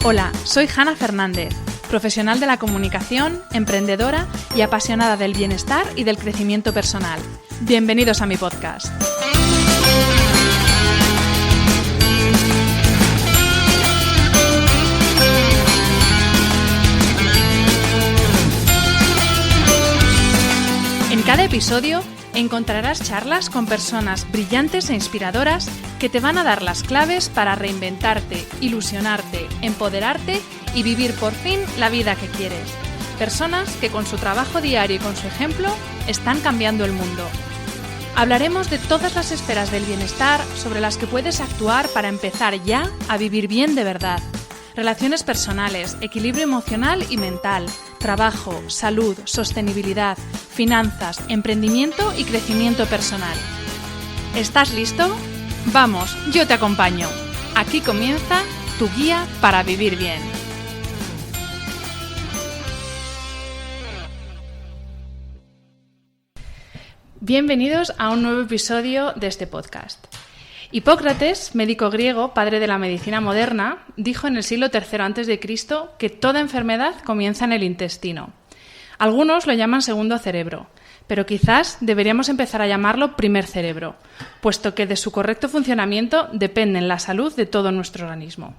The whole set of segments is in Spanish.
Hola, soy Hanna Fernández, profesional de la comunicación, emprendedora y apasionada del bienestar y del crecimiento personal. Bienvenidos a mi podcast. En cada episodio encontrarás charlas con personas brillantes e inspiradoras que te van a dar las claves para reinventarte, ilusionarte, empoderarte y vivir por fin la vida que quieres. Personas que con su trabajo diario y con su ejemplo están cambiando el mundo. Hablaremos de todas las esferas del bienestar sobre las que puedes actuar para empezar ya a vivir bien de verdad. Relaciones personales, equilibrio emocional y mental, trabajo, salud, sostenibilidad, finanzas, emprendimiento y crecimiento personal. ¿Estás listo? Vamos, yo te acompaño. Aquí comienza tu guía para vivir bien. Bienvenidos a un nuevo episodio de este podcast. Hipócrates, médico griego, padre de la medicina moderna, dijo en el siglo III a.C. que toda enfermedad comienza en el intestino. Algunos lo llaman segundo cerebro, pero quizás deberíamos empezar a llamarlo primer cerebro, puesto que de su correcto funcionamiento depende la salud de todo nuestro organismo.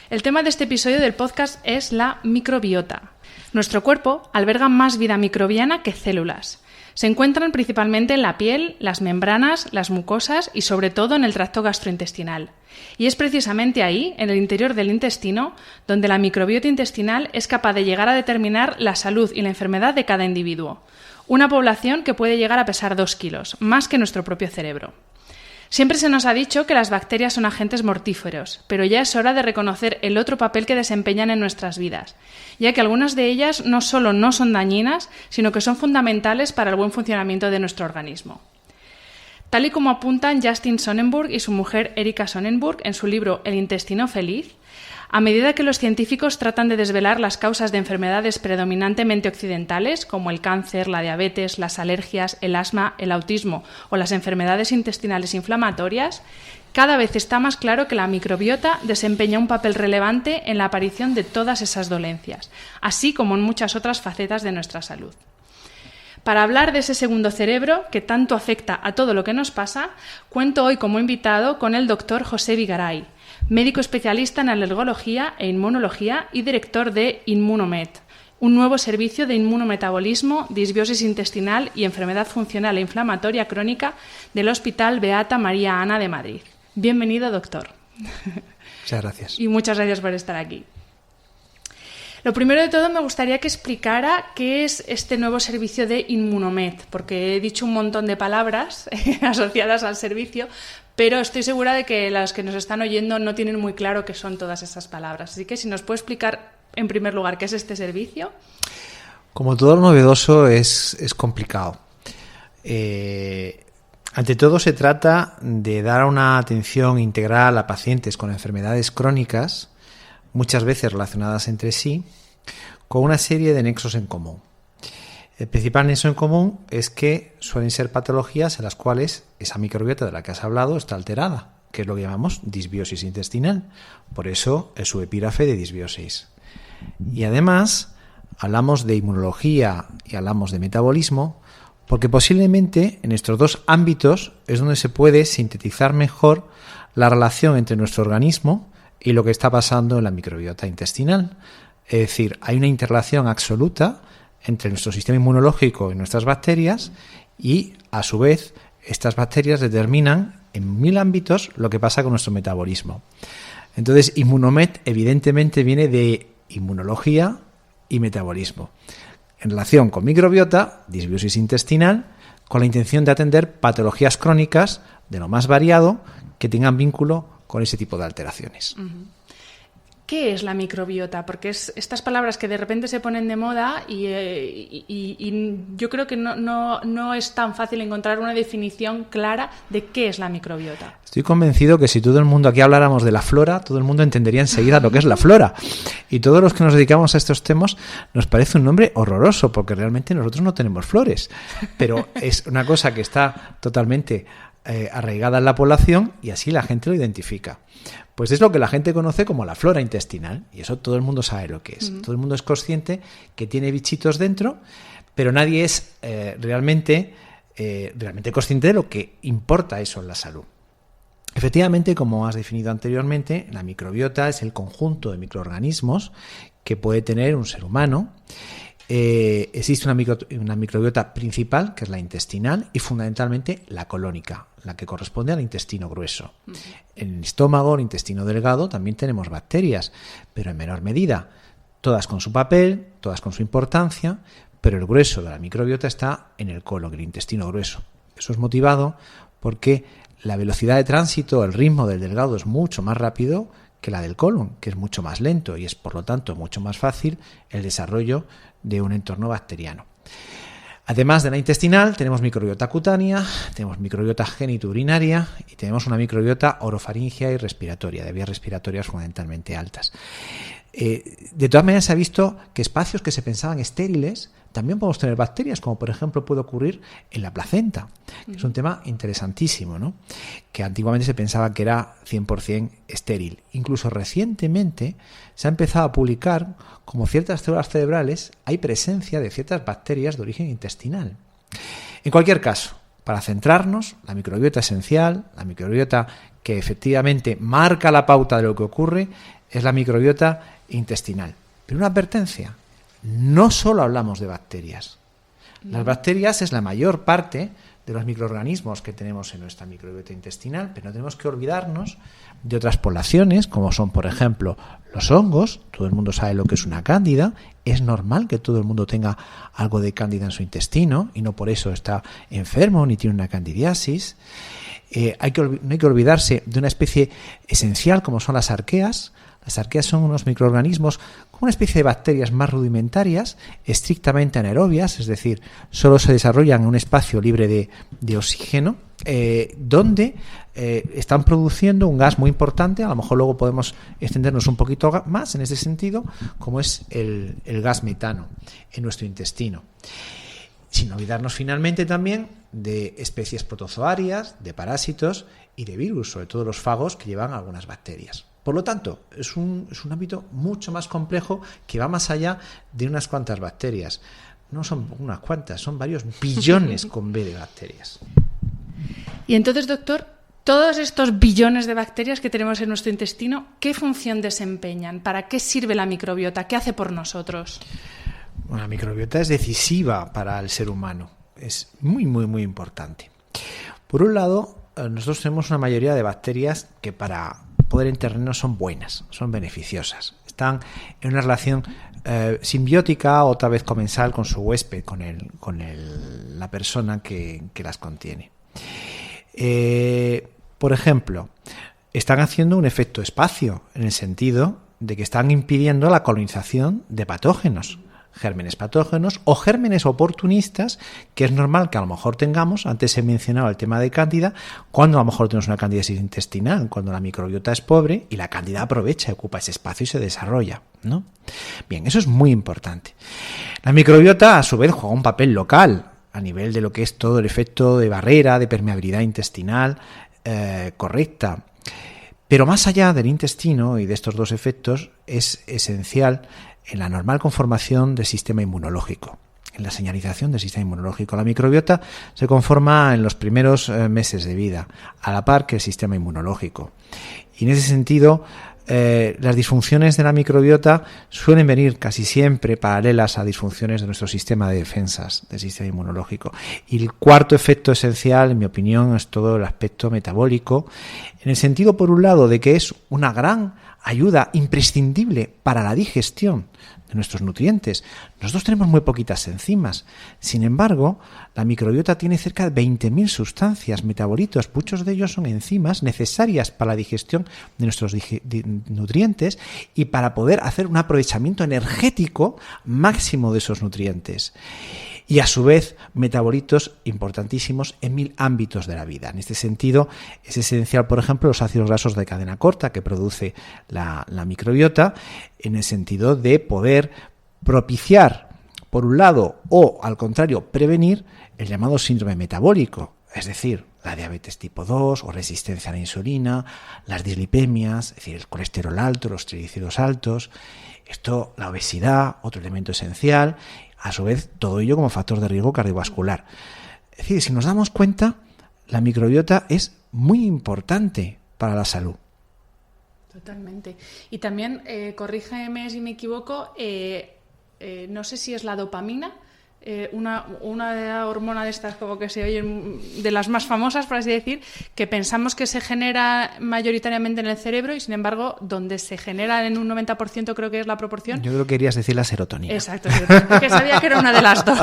El tema de este episodio del podcast es la microbiota. Nuestro cuerpo alberga más vida microbiana que células. Se encuentran principalmente en la piel, las membranas, las mucosas y sobre todo en el tracto gastrointestinal. Y es precisamente ahí, en el interior del intestino, donde la microbiota intestinal es capaz de llegar a determinar la salud y la enfermedad de cada individuo. Una población que puede llegar a pesar 2 kilos, más que nuestro propio cerebro. Siempre se nos ha dicho que las bacterias son agentes mortíferos, pero ya es hora de reconocer el otro papel que desempeñan en nuestras vidas, ya que algunas de ellas no solo no son dañinas, sino que son fundamentales para el buen funcionamiento de nuestro organismo. Tal y como apuntan Justin Sonnenburg y su mujer Erika Sonnenburg en su libro El intestino feliz, a medida que los científicos tratan de desvelar las causas de enfermedades predominantemente occidentales, como el cáncer, la diabetes, las alergias, el asma, el autismo o las enfermedades intestinales inflamatorias, cada vez está más claro que la microbiota desempeña un papel relevante en la aparición de todas esas dolencias, así como en muchas otras facetas de nuestra salud. Para hablar de ese segundo cerebro, que tanto afecta a todo lo que nos pasa, cuento hoy como invitado con el doctor José Vigaray, médico especialista en alergología e inmunología y director de Inmunomet, un nuevo servicio de inmunometabolismo, disbiosis intestinal y enfermedad funcional e inflamatoria crónica del Hospital Beata María Ana de Madrid. Bienvenido, doctor. Muchas gracias. Y muchas gracias por estar aquí. Lo primero de todo me gustaría que explicara qué es este nuevo servicio de Inmunomet, porque he dicho un montón de palabras asociadas al servicio, pero estoy segura de que los que nos están oyendo no tienen muy claro qué son todas esas palabras. Así que si nos puede explicar en primer lugar qué es este servicio. Como todo lo novedoso es complicado. Ante todo se trata de dar una atención integral a pacientes con enfermedades crónicas, muchas veces relacionadas entre sí, con una serie de nexos en común. El principal nexo en común es que suelen ser patologías en las cuales esa microbiota de la que has hablado está alterada, que es lo que llamamos disbiosis intestinal. Por eso el subepígrafe de disbiosis. Y además hablamos de inmunología y hablamos de metabolismo, porque posiblemente en estos dos ámbitos es donde se puede sintetizar mejor la relación entre nuestro organismo y lo que está pasando en la microbiota intestinal. Es decir, hay una interrelación absoluta entre nuestro sistema inmunológico y nuestras bacterias y, a su vez, estas bacterias determinan en 1000 ámbitos lo que pasa con nuestro metabolismo. Entonces, Inmunomet evidentemente viene de inmunología y metabolismo. En relación con microbiota, disbiosis intestinal, con la intención de atender patologías crónicas de lo más variado que tengan vínculo con ese tipo de alteraciones. ¿Qué es la microbiota? Porque es estas palabras que de repente se ponen de moda y yo creo que no es tan fácil encontrar una definición clara de qué es la microbiota. Estoy convencido que si todo el mundo aquí habláramos de la flora, todo el mundo entendería enseguida lo que es la flora. Y todos los que nos dedicamos a estos temas nos parece un nombre horroroso, porque realmente nosotros no tenemos flores. Pero es una cosa que está totalmente arraigada en la población y así la gente lo identifica. Pues es lo que la gente conoce como la flora intestinal, y eso todo el mundo sabe lo que es. Todo el mundo es consciente que tiene bichitos dentro, pero nadie es realmente consciente de lo que importa eso en la salud. Efectivamente, como has definido anteriormente, la microbiota es el conjunto de microorganismos que puede tener un ser humano. Existe una microbiota principal, que es la intestinal, y fundamentalmente la colónica, la que corresponde al intestino grueso. En el estómago, el intestino delgado, también tenemos bacterias, pero en menor medida. Todas con su papel, todas con su importancia, pero el grueso de la microbiota está en el colon, el intestino grueso. Eso es motivado porque la velocidad de tránsito, el ritmo del delgado es mucho más rápido que la del colon, que es mucho más lento y es por lo tanto mucho más fácil el desarrollo de un entorno bacteriano. Además de la intestinal, tenemos microbiota cutánea, tenemos microbiota genitourinaria y tenemos una microbiota orofaringea y respiratoria, de vías respiratorias fundamentalmente altas. De todas maneras, se ha visto que espacios que se pensaban estériles también podemos tener bacterias, como por ejemplo puede ocurrir en la placenta. Es un tema interesantísimo, ¿no? Que antiguamente se pensaba que era 100% estéril. Incluso recientemente se ha empezado a publicar como ciertas células cerebrales hay presencia de ciertas bacterias de origen intestinal. En cualquier caso, para centrarnos, la microbiota esencial, la microbiota que efectivamente marca la pauta de lo que ocurre, es la microbiota intestinal. Pero una advertencia, no solo hablamos de bacterias. Las bacterias es la mayor parte de los microorganismos que tenemos en nuestra microbiota intestinal, pero no tenemos que olvidarnos de otras poblaciones, como son, por ejemplo, los hongos. Todo el mundo sabe lo que es una cándida. Es normal que todo el mundo tenga algo de cándida en su intestino y no por eso está enfermo ni tiene una candidiasis. No hay que olvidarse de una especie esencial como son las arqueas. Las arqueas son unos microorganismos como una especie de bacterias más rudimentarias, estrictamente anaerobias, es decir, solo se desarrollan en un espacio libre de oxígeno, donde están produciendo un gas muy importante. A lo mejor luego podemos extendernos un poquito más en ese sentido, como es el gas metano en nuestro intestino. Sin olvidarnos finalmente también de especies protozoarias, de parásitos y de virus, sobre todo los fagos que llevan algunas bacterias. Por lo tanto, es un ámbito mucho más complejo que va más allá de unas cuantas bacterias. No son unas cuantas, son varios billones con B de bacterias. Y entonces, doctor, todos estos billones de bacterias que tenemos en nuestro intestino, ¿qué función desempeñan? ¿Para qué sirve la microbiota? ¿Qué hace por nosotros? Bueno, la microbiota es decisiva para el ser humano. Es muy, muy, muy importante. Por un lado, nosotros tenemos una mayoría de bacterias que para poder entendernos son buenas, son beneficiosas. Están en una relación simbiótica, otra vez comensal con su huésped, con la persona que las contiene. Por ejemplo, están haciendo un efecto espacio en el sentido de que están impidiendo la colonización de patógenos, gérmenes patógenos o gérmenes oportunistas, que es normal que a lo mejor tengamos. Antes he mencionado el tema de cándida, cuando a lo mejor tenemos una candidiasis intestinal, cuando la microbiota es pobre y la cándida aprovecha, ocupa ese espacio y se desarrolla, ¿no? Bien, eso es muy importante. La microbiota a su vez juega un papel local a nivel de lo que es todo el efecto de barrera, de permeabilidad intestinal correcta. Pero más allá del intestino y de estos dos efectos, es esencial en la normal conformación del sistema inmunológico, en la señalización del sistema inmunológico. La microbiota se conforma en los primeros meses de vida, a la par que el sistema inmunológico. Y en ese sentido, las disfunciones de la microbiota suelen venir casi siempre paralelas a disfunciones de nuestro sistema de defensas, del sistema inmunológico. Y el cuarto efecto esencial, en mi opinión, es todo el aspecto metabólico, en el sentido, por un lado, de que es una gran ayuda imprescindible para la digestión de nuestros nutrientes. Nosotros tenemos muy poquitas enzimas. Sin embargo, la microbiota tiene cerca de 20.000 sustancias, metabolitos. Muchos de ellos son enzimas necesarias para la digestión de nuestros nutrientes y para poder hacer un aprovechamiento energético máximo de esos nutrientes. Y a su vez, metabolitos importantísimos en 1000 ámbitos de la vida. En este sentido, es esencial, por ejemplo, los ácidos grasos de cadena corta que produce la microbiota, en el sentido de poder propiciar, por un lado, o al contrario, prevenir el llamado síndrome metabólico. Es decir, la diabetes tipo 2 o resistencia a la insulina, las dislipemias, es decir, el colesterol alto, los triglicéridos altos, esto, la obesidad, otro elemento esencial, a su vez todo ello como factor de riesgo cardiovascular. Es decir, si nos damos cuenta, la microbiota es muy importante para la salud. Totalmente. Y también, corrígeme si me equivoco, no sé si es la dopamina, una hormona de estas como que se oyen, de las más famosas, por así decir, que pensamos que se genera mayoritariamente en el cerebro y sin embargo donde se genera en un 90% creo que es la proporción. Yo creo que querías decir la serotonina. Exacto, porque sabía que era una de las dos.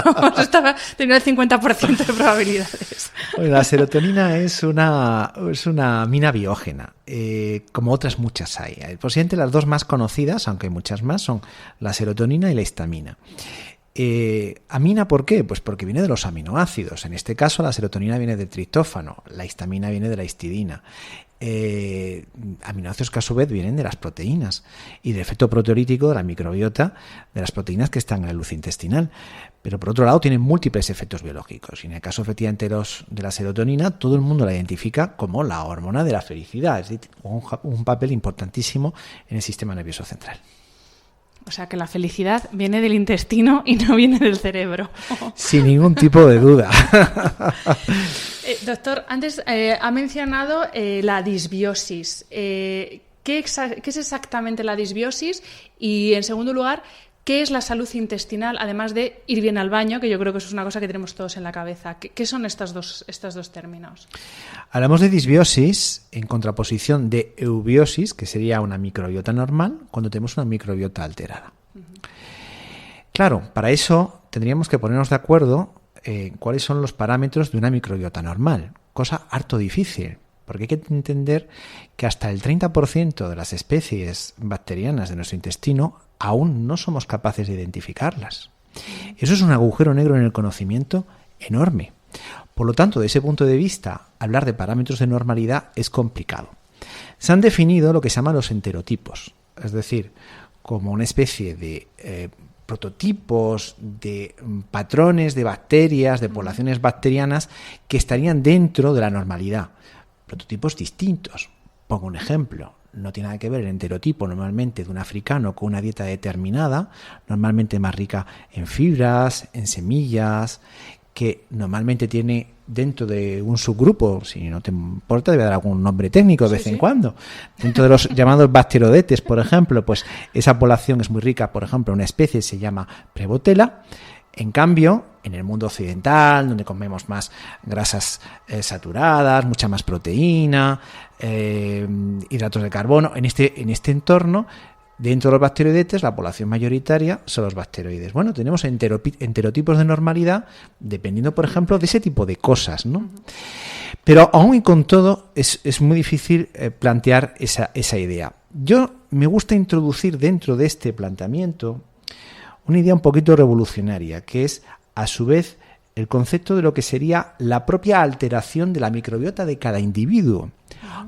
Tenía el 50% de probabilidades. Bueno, la serotonina es una mina biógena, como otras muchas hay. Posiblemente las dos más conocidas, aunque hay muchas más, son la serotonina y la histamina. Amina, ¿por qué? Pues porque viene de los aminoácidos. En este caso, la serotonina viene del triptófano, la histamina viene de la histidina. Aminoácidos que a su vez vienen de las proteínas y del efecto proteolítico de la microbiota de las proteínas que están en la luz intestinal. Pero por otro lado tienen múltiples efectos biológicos y en el caso efectivamente de la serotonina todo el mundo la identifica como la hormona de la felicidad, es decir, un papel importantísimo en el sistema nervioso central. O sea, que la felicidad viene del intestino y no viene del cerebro. Sin ningún tipo de duda. Doctor, antes ha mencionado la disbiosis. ¿Qué es exactamente la disbiosis? Y, en segundo lugar, ¿qué es la salud intestinal, además de ir bien al baño, que yo creo que eso es una cosa que tenemos todos en la cabeza? ¿Qué son estos dos términos? Hablamos de disbiosis en contraposición de eubiosis, que sería una microbiota normal, cuando tenemos una microbiota alterada. Uh-huh. Claro, para eso tendríamos que ponernos de acuerdo en cuáles son los parámetros de una microbiota normal, cosa harto difícil, porque hay que entender que hasta el 30% de las especies bacterianas de nuestro intestino aún no somos capaces de identificarlas. Eso es un agujero negro en el conocimiento enorme. Por lo tanto, desde ese punto de vista, hablar de parámetros de normalidad es complicado. Se han definido lo que se llaman los enterotipos, es decir, como una especie de prototipos, de patrones de bacterias, de poblaciones bacterianas que estarían dentro de la normalidad. Prototipos distintos. Pongo un ejemplo. No tiene nada que ver el enterotipo normalmente de un africano con una dieta determinada, normalmente más rica en fibras, en semillas, que normalmente tiene dentro de un subgrupo, si no te importa, debe dar algún nombre técnico de vez en cuando. Dentro de los llamados bacterodetes, por ejemplo, pues esa población es muy rica, por ejemplo, una especie se llama Prevotella. En cambio, en el mundo occidental, donde comemos más grasas saturadas, mucha más proteína, hidratos de carbono, en este entorno, dentro de los bacteroidetes, la población mayoritaria son los bacteroides. Bueno, tenemos enterotipos de normalidad dependiendo, por ejemplo, de ese tipo de cosas, ¿no? Pero aún y con todo es muy difícil plantear esa idea. Yo me gusta introducir dentro de este planteamiento una idea un poquito revolucionaria, que es, a su vez, el concepto de lo que sería la propia alteración de la microbiota de cada individuo.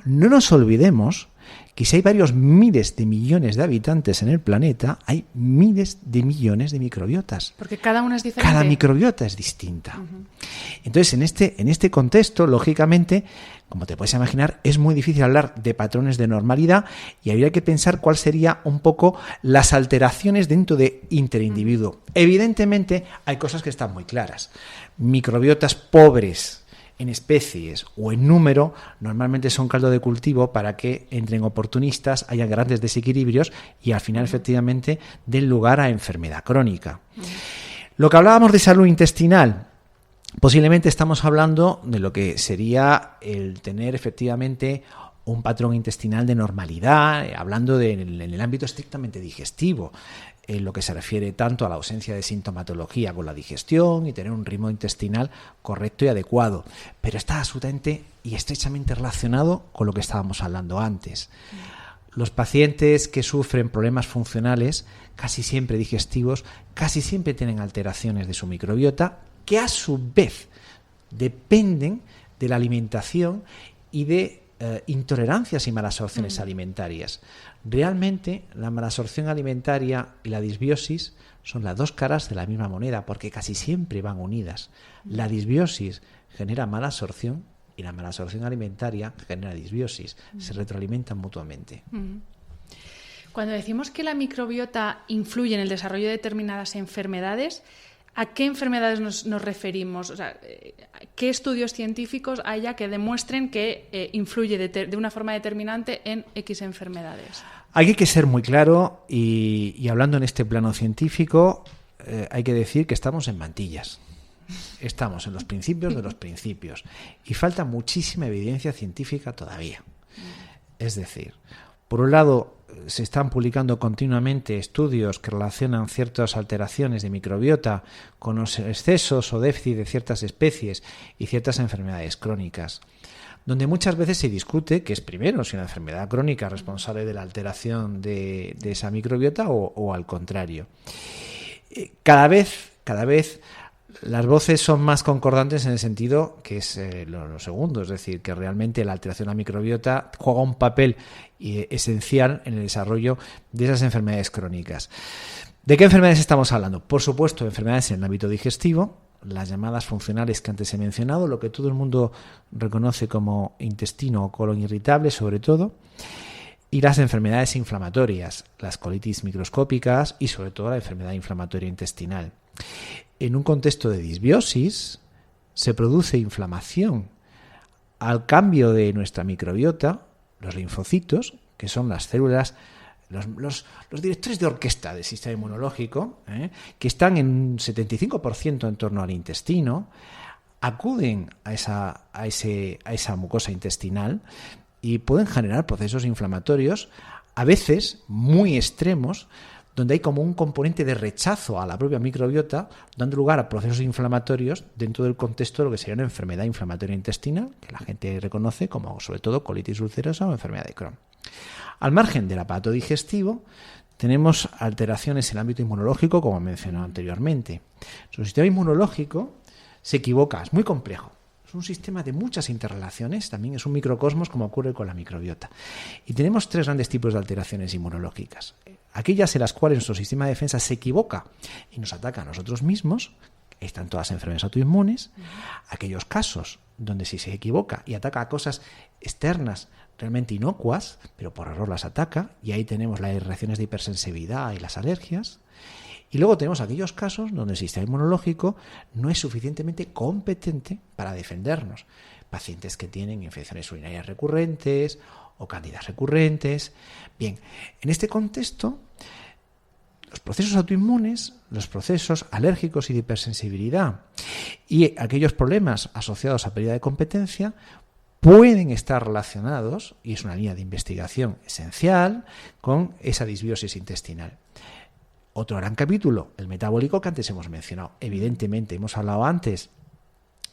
No nos olvidemos que si hay varios miles de millones de habitantes en el planeta, hay miles de millones de microbiotas. Porque cada una es diferente. Cada microbiota es distinta. Uh-huh. Entonces, en este contexto, lógicamente, como te puedes imaginar, es muy difícil hablar de patrones de normalidad y habría que pensar cuál sería un poco las alteraciones dentro de interindividuo. Uh-huh. Evidentemente, hay cosas que están muy claras. Microbiotas pobres en especies o en número normalmente son caldo de cultivo para que entren oportunistas, haya grandes desequilibrios y al final efectivamente den lugar a enfermedad crónica. Lo que hablábamos de salud intestinal, posiblemente estamos hablando de lo que sería el tener efectivamente un patrón intestinal de normalidad, hablando en el ámbito estrictamente digestivo, en lo que se refiere tanto a la ausencia de sintomatología con la digestión y tener un ritmo intestinal correcto y adecuado. Pero está absolutamente y estrechamente relacionado con lo que estábamos hablando antes. Los pacientes que sufren problemas funcionales, casi siempre digestivos, casi siempre tienen alteraciones de su microbiota que a su vez dependen de la alimentación y de intolerancias y malabsorciones alimentarias. Realmente la malabsorción alimentaria y la disbiosis son las dos caras de la misma moneda porque casi siempre van unidas. La disbiosis genera malabsorción y la mala absorción alimentaria genera disbiosis, se retroalimentan mutuamente. Cuando decimos que la microbiota influye en el desarrollo de determinadas enfermedades, ¿a qué enfermedades nos referimos? O sea, ¿qué estudios científicos haya que demuestren que influye de una forma determinante en X enfermedades? Hay que ser muy claro y hablando en este plano científico, hay que decir que estamos en mantillas. Estamos en los principios de los principios y falta muchísima evidencia científica todavía. Es decir, por un lado, se están publicando continuamente estudios que relacionan ciertas alteraciones de microbiota con los excesos o déficit de ciertas especies y ciertas enfermedades crónicas, donde muchas veces se discute que es primero si una enfermedad crónica es responsable de la alteración de esa microbiota o al contrario. Cada vez las voces son más concordantes en el sentido que es lo segundo, es decir, que realmente la alteración de la microbiota juega un papel esencial en el desarrollo de esas enfermedades crónicas. ¿De qué enfermedades estamos hablando? Por supuesto, enfermedades en el ámbito digestivo, las llamadas funcionales que antes he mencionado, lo que todo el mundo reconoce como intestino o colon irritable sobre todo, y las enfermedades inflamatorias, las colitis microscópicas y sobre todo la enfermedad inflamatoria intestinal. En un contexto de disbiosis se produce inflamación al cambio de nuestra microbiota, los linfocitos, que son las células, los directores de orquesta del sistema inmunológico, que están en un 75% en torno al intestino, acuden a esa mucosa intestinal y pueden generar procesos inflamatorios, a veces muy extremos, donde hay como un componente de rechazo a la propia microbiota, dando lugar a procesos inflamatorios dentro del contexto de lo que sería una enfermedad inflamatoria intestinal, que la gente reconoce como sobre todo colitis ulcerosa o enfermedad de Crohn. Al margen del aparato digestivo, tenemos alteraciones en el ámbito inmunológico, como he mencionado anteriormente. Su sistema inmunológico se equivoca, es muy complejo. Es un sistema de muchas interrelaciones, también es un microcosmos como ocurre con la microbiota. Y tenemos tres grandes tipos de alteraciones inmunológicas. Aquellas en las cuales nuestro sistema de defensa se equivoca y nos ataca a nosotros mismos, están todas las enfermedades autoinmunes. Aquellos casos donde si se equivoca y ataca a cosas externas realmente inocuas, pero por error las ataca, y ahí tenemos las reacciones de hipersensibilidad y las alergias. Y luego tenemos aquellos casos donde el sistema inmunológico no es suficientemente competente para defendernos. Pacientes que tienen infecciones urinarias recurrentes o cándidas recurrentes. Bien, en este contexto, los procesos autoinmunes, los procesos alérgicos y de hipersensibilidad y aquellos problemas asociados a pérdida de competencia pueden estar relacionados, y es una línea de investigación esencial, con esa disbiosis intestinal. Otro gran capítulo, el metabólico, que antes hemos mencionado. Evidentemente, hemos hablado antes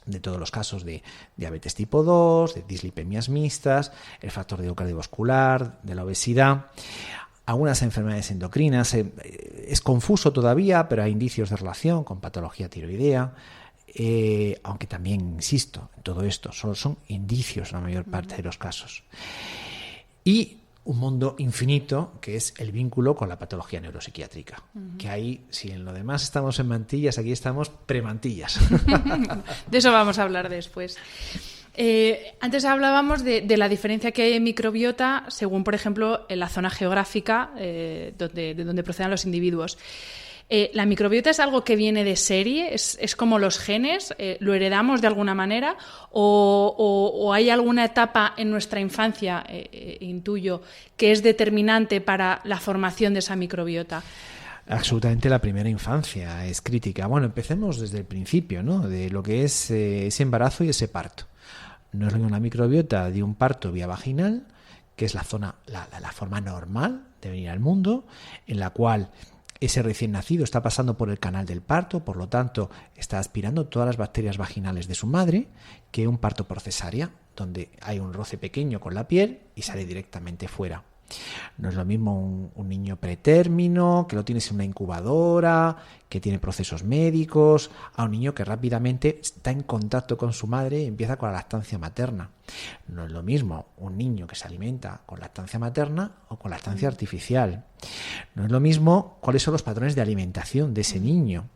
de todos los casos de diabetes tipo 2, de dislipemias mixtas, el factor de cardiovascular, de la obesidad, algunas enfermedades endocrinas. Es confuso todavía, pero hay indicios de relación con patología tiroidea, aunque también, insisto, en todo esto solo son indicios en la mayor parte de los casos. Y un mundo infinito que es el vínculo con la patología neuropsiquiátrica. Que ahí, si en lo demás estamos en mantillas, aquí estamos premantillas. De eso vamos a hablar después. Antes hablábamos de la diferencia que hay en microbiota según, por ejemplo, en la zona geográfica de donde procedan los individuos. ¿La microbiota es algo que viene de serie? ¿Es como los genes? ¿Lo heredamos de alguna manera? ¿O hay alguna etapa en nuestra infancia, intuyo, que es determinante para la formación de esa microbiota? Absolutamente, la primera infancia es crítica. Bueno, empecemos desde el principio, ¿no? De lo que es ese embarazo y ese parto. No es lo mismo una microbiota de un parto vía vaginal, que es la forma normal de venir al mundo, en la cual ese recién nacido está pasando por el canal del parto, por lo tanto está aspirando todas las bacterias vaginales de su madre, que un parto por cesárea, donde hay un roce pequeño con la piel y sale directamente fuera. No es lo mismo un niño pretérmino, que lo tienes en una incubadora, que tiene procesos médicos, a un niño que rápidamente está en contacto con su madre y empieza con la lactancia materna. No es lo mismo un niño que se alimenta con lactancia materna o con lactancia artificial. No es lo mismo cuáles son los patrones de alimentación de ese niño.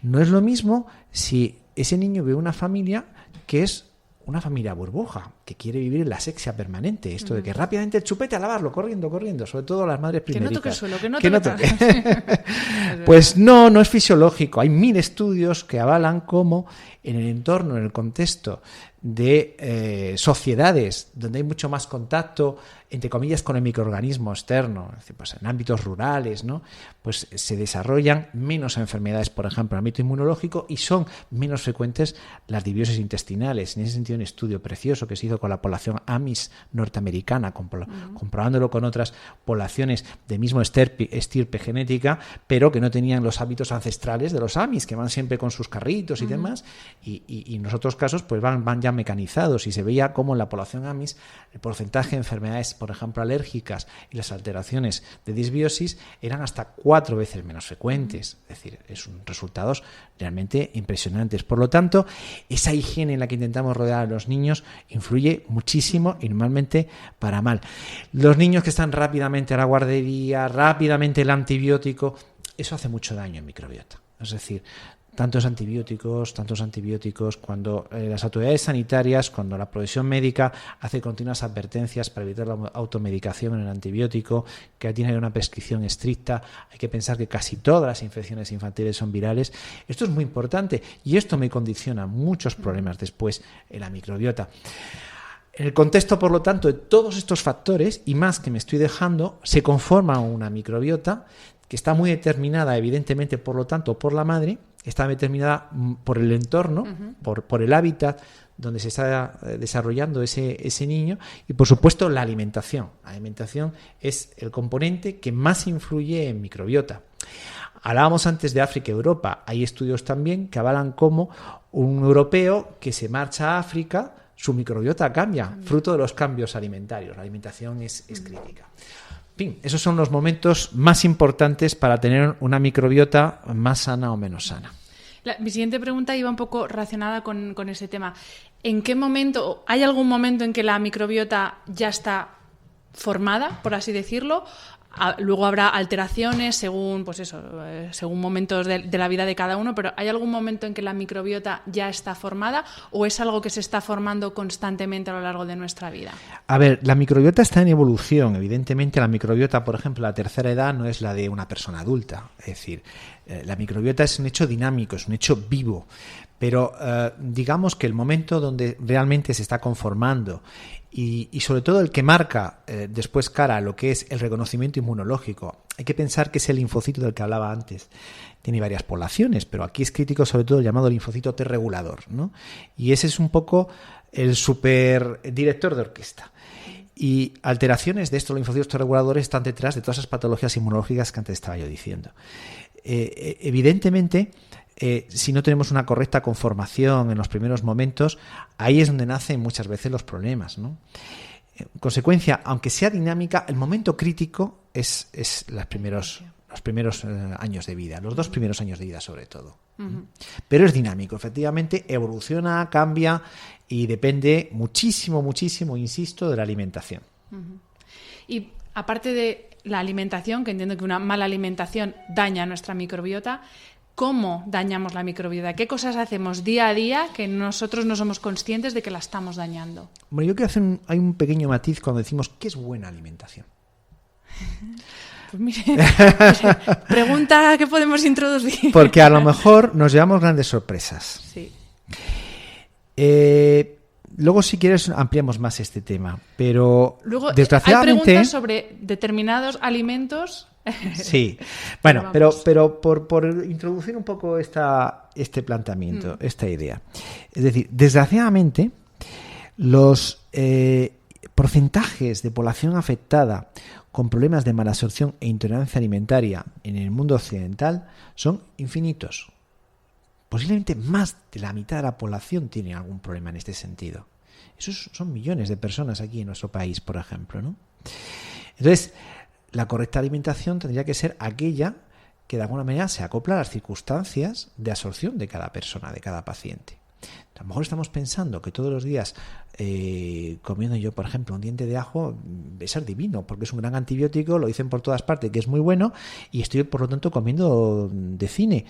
No es lo mismo si ese niño ve una familia que es una familia burbuja que quiere vivir en la asexia permanente. Esto de que rápidamente el chupete a lavarlo, corriendo, sobre todo las madres primerizas. Que no toque el suelo, que no toque. Pues no es fisiológico. Hay 1000 estudios que avalan cómo en el entorno, en el contexto de sociedades donde hay mucho más contacto, entre comillas, con el microorganismo externo, es decir, pues en ámbitos rurales, ¿no? Pues se desarrollan menos enfermedades, por ejemplo, en el ámbito inmunológico, y son menos frecuentes las disbiosis intestinales. En ese sentido, un estudio precioso que se hizo con la población Amish norteamericana, comprobándolo con otras poblaciones de mismo estirpe genética, pero que no tenían los hábitos ancestrales de los Amish, que van siempre con sus carritos y demás, y en los otros casos pues van ya mecanizados, y se veía cómo en la población Amish el porcentaje de enfermedades, por ejemplo, alérgicas y las alteraciones de disbiosis eran hasta 4 veces menos frecuentes. Es decir, son resultados realmente impresionantes. Por lo tanto, esa higiene en la que intentamos rodear a los niños influye muchísimo, y normalmente para mal. Los niños que están rápidamente a la guardería, rápidamente el antibiótico, eso hace mucho daño en microbiota. Es decir, tantos antibióticos, cuando las autoridades sanitarias, cuando la profesión médica hace continuas advertencias para evitar la automedicación en el antibiótico, que tiene una prescripción estricta, hay que pensar que casi todas las infecciones infantiles son virales. Esto es muy importante, y esto me condiciona muchos problemas después en la microbiota. En el contexto, por lo tanto, de todos estos factores, y más que me estoy dejando, se conforma una microbiota que está muy determinada, evidentemente, por lo tanto, por la madre, está determinada por el entorno, por el hábitat donde se está desarrollando ese niño, y por supuesto la alimentación. La alimentación es el componente que más influye en microbiota. Hablábamos antes de África y Europa. Hay estudios también que avalan cómo un europeo que se marcha a África, su microbiota cambia, fruto de los cambios alimentarios. La alimentación es crítica. En fin, esos son los momentos más importantes para tener una microbiota más sana o menos sana. Mi siguiente pregunta iba un poco relacionada con ese tema. ¿En qué momento, hay algún momento en que la microbiota ya está formada, por así decirlo? Luego habrá alteraciones según momentos de la vida de cada uno, pero ¿hay algún momento en que la microbiota ya está formada, o es algo que se está formando constantemente a lo largo de nuestra vida? A ver, la microbiota está en evolución. Evidentemente, la microbiota, por ejemplo, a la tercera edad no es la de una persona adulta. Es decir, la microbiota es un hecho dinámico, es un hecho vivo. Pero digamos que el momento donde realmente se está conformando, y sobre todo el que marca después cara a lo que es el reconocimiento inmunológico, hay que pensar que es el linfocito del que hablaba antes. Tiene varias poblaciones, pero aquí es crítico sobre todo el llamado linfocito T regulador, ¿no? Y ese es un poco el superdirector de orquesta. Y alteraciones de estos linfocitos T reguladores están detrás de todas esas patologías inmunológicas que antes estaba yo diciendo. Evidentemente, si no tenemos una correcta conformación en los primeros momentos, ahí es donde nacen muchas veces los problemas, ¿no? En consecuencia, aunque sea dinámica, el momento crítico es los primeros años de vida, los 2 primeros años de vida sobre todo. Pero es dinámico, efectivamente, evoluciona, cambia, y depende muchísimo, insisto, de la alimentación. Y aparte de la alimentación, que entiendo que una mala alimentación daña nuestra microbiota, ¿cómo dañamos la microbiota? ¿Qué cosas hacemos día a día que nosotros no somos conscientes de que la estamos dañando? Bueno, yo creo que hay un pequeño matiz cuando decimos ¿qué es buena alimentación? Pues mire, pregunta que podemos introducir. Porque a lo mejor nos llevamos grandes sorpresas. Sí. Luego, si quieres, ampliamos más este tema. Pero luego, desgraciadamente, hay preguntas sobre determinados alimentos. Sí, bueno, pero por introducir un poco este planteamiento, esta idea. Es decir, desgraciadamente, los porcentajes de población afectada con problemas de malabsorción e intolerancia alimentaria en el mundo occidental son infinitos. Posiblemente más de la mitad de la población tiene algún problema en este sentido. Esos son millones de personas aquí en nuestro país, por ejemplo, ¿no? Entonces, la correcta alimentación tendría que ser aquella que de alguna manera se acopla a las circunstancias de absorción de cada persona, de cada paciente. A lo mejor estamos pensando que todos los días comiendo yo, por ejemplo, un diente de ajo, es divino, porque es un gran antibiótico, lo dicen por todas partes que es muy bueno, y estoy, por lo tanto, comiendo de cine.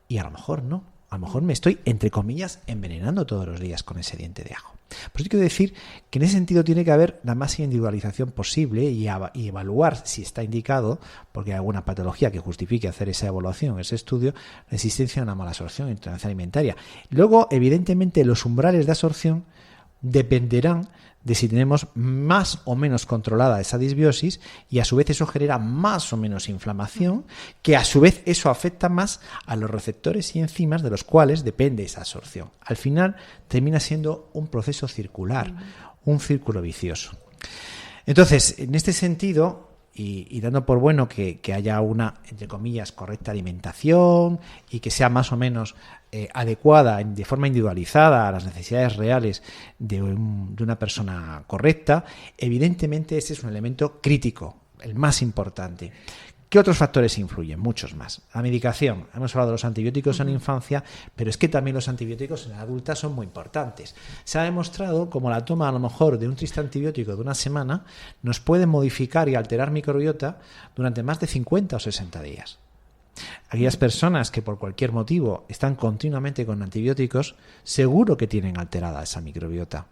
Y a lo mejor no. a lo mejor me estoy, entre comillas, envenenando todos los días con ese diente de ajo. Por eso quiero decir que en ese sentido tiene que haber la máxima individualización posible y evaluar si está indicado, porque hay alguna patología que justifique hacer esa evaluación, ese estudio, la existencia de una mala absorción e intolerancia alimentaria. Luego, evidentemente, los umbrales de absorción dependerán de si tenemos más o menos controlada esa disbiosis, y a su vez eso genera más o menos inflamación, que a su vez eso afecta más a los receptores y enzimas de los cuales depende esa absorción. Al final termina siendo un proceso circular, un círculo vicioso. Entonces, en este sentido, y dando por bueno que haya una, entre comillas, correcta alimentación y que sea más o menos adecuada de forma individualizada a las necesidades reales de una persona correcta, evidentemente ese es un elemento crítico, el más importante. ¿Qué otros factores influyen? Muchos más. La medicación. Hemos hablado de los antibióticos en la infancia, pero es que también los antibióticos en la adulta son muy importantes. Se ha demostrado como la toma a lo mejor de un triste antibiótico de una semana nos puede modificar y alterar microbiota durante más de 50 o 60 días. Aquellas personas que por cualquier motivo están continuamente con antibióticos, seguro que tienen alterada esa microbiota.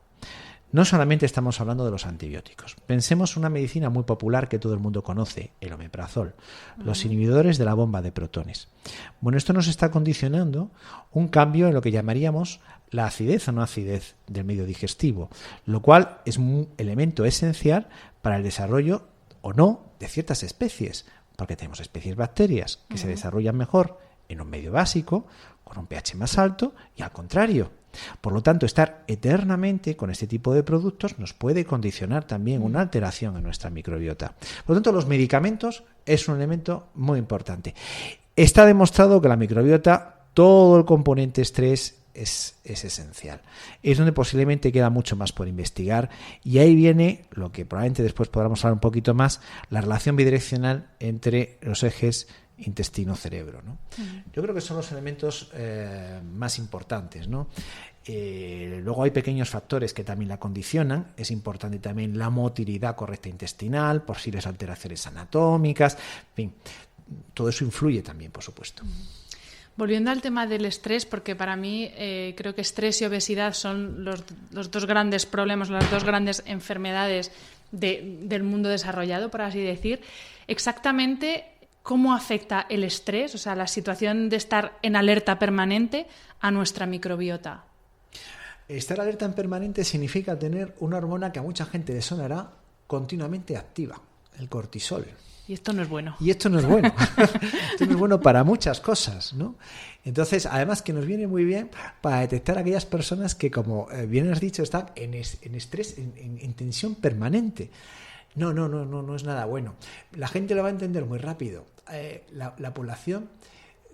No solamente estamos hablando de los antibióticos. Pensemos en una medicina muy popular que todo el mundo conoce, el omeprazol, los inhibidores de la bomba de protones. Bueno, esto nos está condicionando un cambio en lo que llamaríamos la acidez o no acidez del medio digestivo, lo cual es un elemento esencial para el desarrollo o no de ciertas especies, porque tenemos especies bacterias que se desarrollan mejor en un medio básico, con un pH más alto, y al contrario. Por lo tanto, estar eternamente con este tipo de productos nos puede condicionar también una alteración en nuestra microbiota. Por lo tanto, los medicamentos es un elemento muy importante. Está demostrado que la microbiota, todo el componente estrés es esencial. Es donde posiblemente queda mucho más por investigar, y ahí viene lo que probablemente después podamos hablar un poquito más, la relación bidireccional entre los ejes intestino-cerebro, ¿no? Yo creo que son los elementos más importantes, ¿no? Luego hay pequeños factores que también la condicionan. Es importante también la motilidad correcta intestinal, posibles alteraciones anatómicas, en fin, todo eso influye también, por supuesto. Volviendo al tema del estrés, porque para mí creo que estrés y obesidad son los dos grandes problemas, las dos grandes enfermedades del mundo desarrollado, por así decir. Exactamente, ¿cómo afecta el estrés, o sea, la situación de estar en alerta permanente, a nuestra microbiota? Estar alerta en permanente significa tener una hormona que a mucha gente le sonará continuamente activa, el cortisol. Y esto no es bueno. Y esto no es bueno. Esto no es bueno para muchas cosas, ¿no? Entonces, además que nos viene muy bien para detectar a aquellas personas que, como bien has dicho, están en estrés, en tensión permanente. No es nada bueno. La gente lo va a entender muy rápido. La población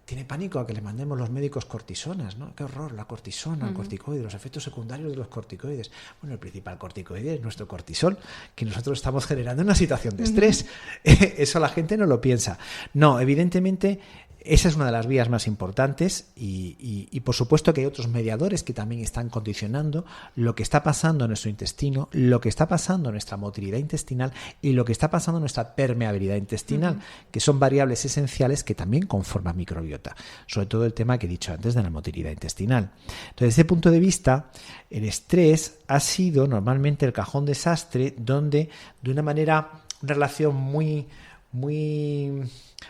tiene pánico a que le mandemos los médicos cortisonas, ¿no? Qué horror, la cortisona, el corticoide, los efectos secundarios de los corticoides. Bueno, el principal corticoide es nuestro cortisol, que nosotros estamos generando en una situación de estrés. Eso la gente no lo piensa. No, evidentemente esa es una de las vías más importantes, y por supuesto que hay otros mediadores que también están condicionando lo que está pasando en nuestro intestino, lo que está pasando en nuestra motilidad intestinal y lo que está pasando en nuestra permeabilidad intestinal, que son variables esenciales que también conforman microbiota, sobre todo el tema que he dicho antes de la motilidad intestinal. Entonces, desde ese punto de vista, el estrés ha sido normalmente el cajón desastre donde, de una relación muy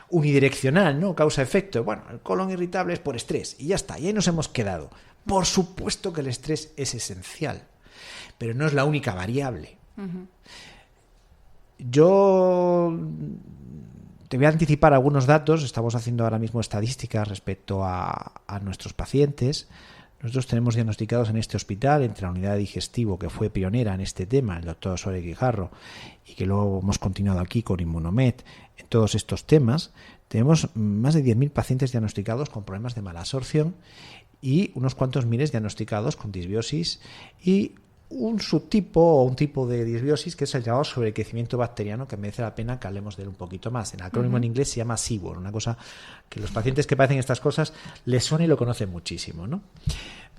unidireccional, ¿no? Causa-efecto. Bueno, el colon irritable es por estrés y ya está, y ahí nos hemos quedado. Por supuesto que el estrés es esencial, pero no es la única variable. Yo te voy a anticipar algunos datos. Estamos haciendo ahora mismo estadísticas respecto a nuestros pacientes. Nosotros tenemos diagnosticados en este hospital, entre la unidad de digestivo, que fue pionera en este tema, el doctor Soler Guijarro, y que luego hemos continuado aquí con Inmunomed en todos estos temas, tenemos más de 10.000 pacientes diagnosticados con problemas de mala absorción y unos cuantos miles diagnosticados con disbiosis y un subtipo o un tipo de disbiosis que es el llamado sobrecrecimiento bacteriano, que merece la pena que hablemos de él un poquito más. En el acrónimo en inglés se llama SIBO, una cosa que los pacientes que padecen estas cosas les suena y lo conocen muchísimo, ¿no?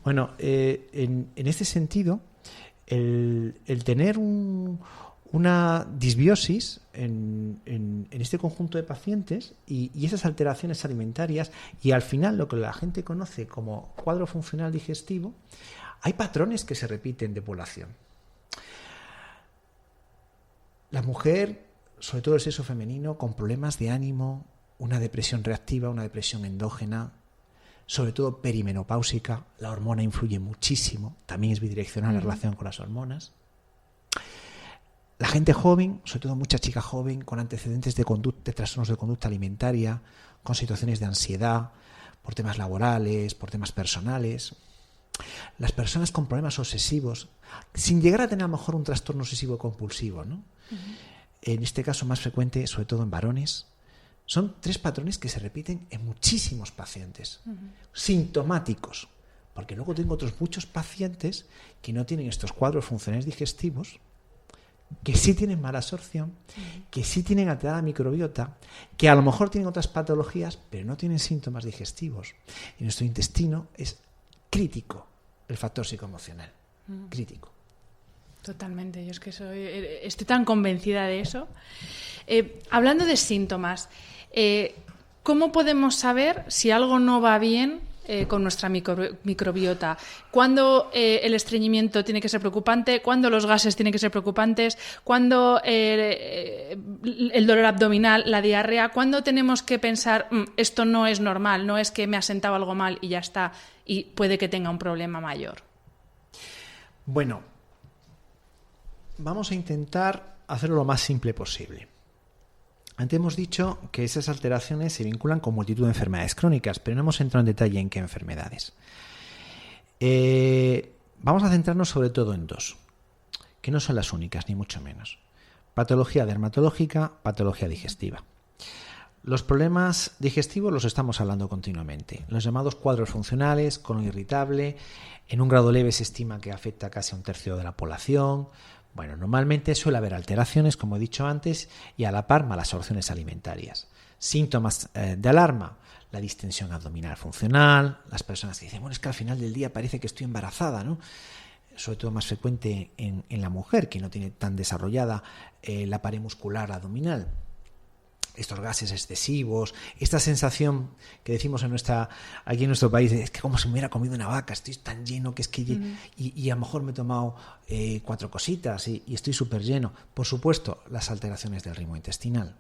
Bueno, en este sentido, el tener un una disbiosis en este conjunto de pacientes y esas alteraciones alimentarias, y al final lo que la gente conoce como cuadro funcional digestivo, hay patrones que se repiten de población. La mujer, sobre todo el sexo femenino, con problemas de ánimo, una depresión reactiva, una depresión endógena, sobre todo perimenopáusica, la hormona influye muchísimo, también es bidireccional la relación con las hormonas. La gente joven, sobre todo mucha chica joven, con antecedentes de trastornos de conducta alimentaria, con situaciones de ansiedad, por temas laborales, por temas personales. Las personas con problemas obsesivos, sin llegar a tener a lo mejor un trastorno obsesivo compulsivo, ¿no? En este caso más frecuente, sobre todo en varones. Son 3 patrones que se repiten en muchísimos pacientes, sintomáticos, porque luego tengo otros muchos pacientes que no tienen estos cuadros funcionales digestivos, que sí tienen mala absorción, que sí tienen alterada microbiota, que a lo mejor tienen otras patologías, pero no tienen síntomas digestivos. En nuestro intestino es crítico el factor psicoemocional, crítico. Totalmente, yo es que estoy tan convencida de eso. Hablando de síntomas, ¿cómo podemos saber si algo no va bien con nuestra microbiota? ¿Cuándo el estreñimiento tiene que ser preocupante? ¿Cuándo los gases tienen que ser preocupantes? ¿Cuándo el dolor abdominal, la diarrea? ¿Cuándo tenemos que pensar, esto no es normal, no es que me ha sentado algo mal y ya está, y puede que tenga un problema mayor? Bueno, vamos a intentar hacerlo lo más simple posible. Antes hemos dicho que esas alteraciones se vinculan con multitud de enfermedades crónicas, pero no hemos entrado en detalle en qué enfermedades. Vamos a centrarnos sobre todo en 2, que no son las únicas, ni mucho menos. Patología dermatológica, patología digestiva. Los problemas digestivos los estamos hablando continuamente. Los llamados cuadros funcionales, colon irritable, en un grado leve se estima que afecta casi a 1/3 de la población. Bueno, normalmente suele haber alteraciones, como he dicho antes, y a la par malabsorciones alimentarias. Síntomas de alarma, la distensión abdominal funcional, las personas que dicen, bueno, es que al final del día parece que estoy embarazada, ¿no? Sobre todo más frecuente en la mujer, que no tiene tan desarrollada la pared muscular abdominal. Estos gases excesivos, esta sensación que decimos aquí en nuestro país, es que como si me hubiera comido una vaca, estoy tan lleno que es que y a lo mejor me he tomado 4 cositas y estoy súper lleno. Por supuesto, las alteraciones del ritmo intestinal.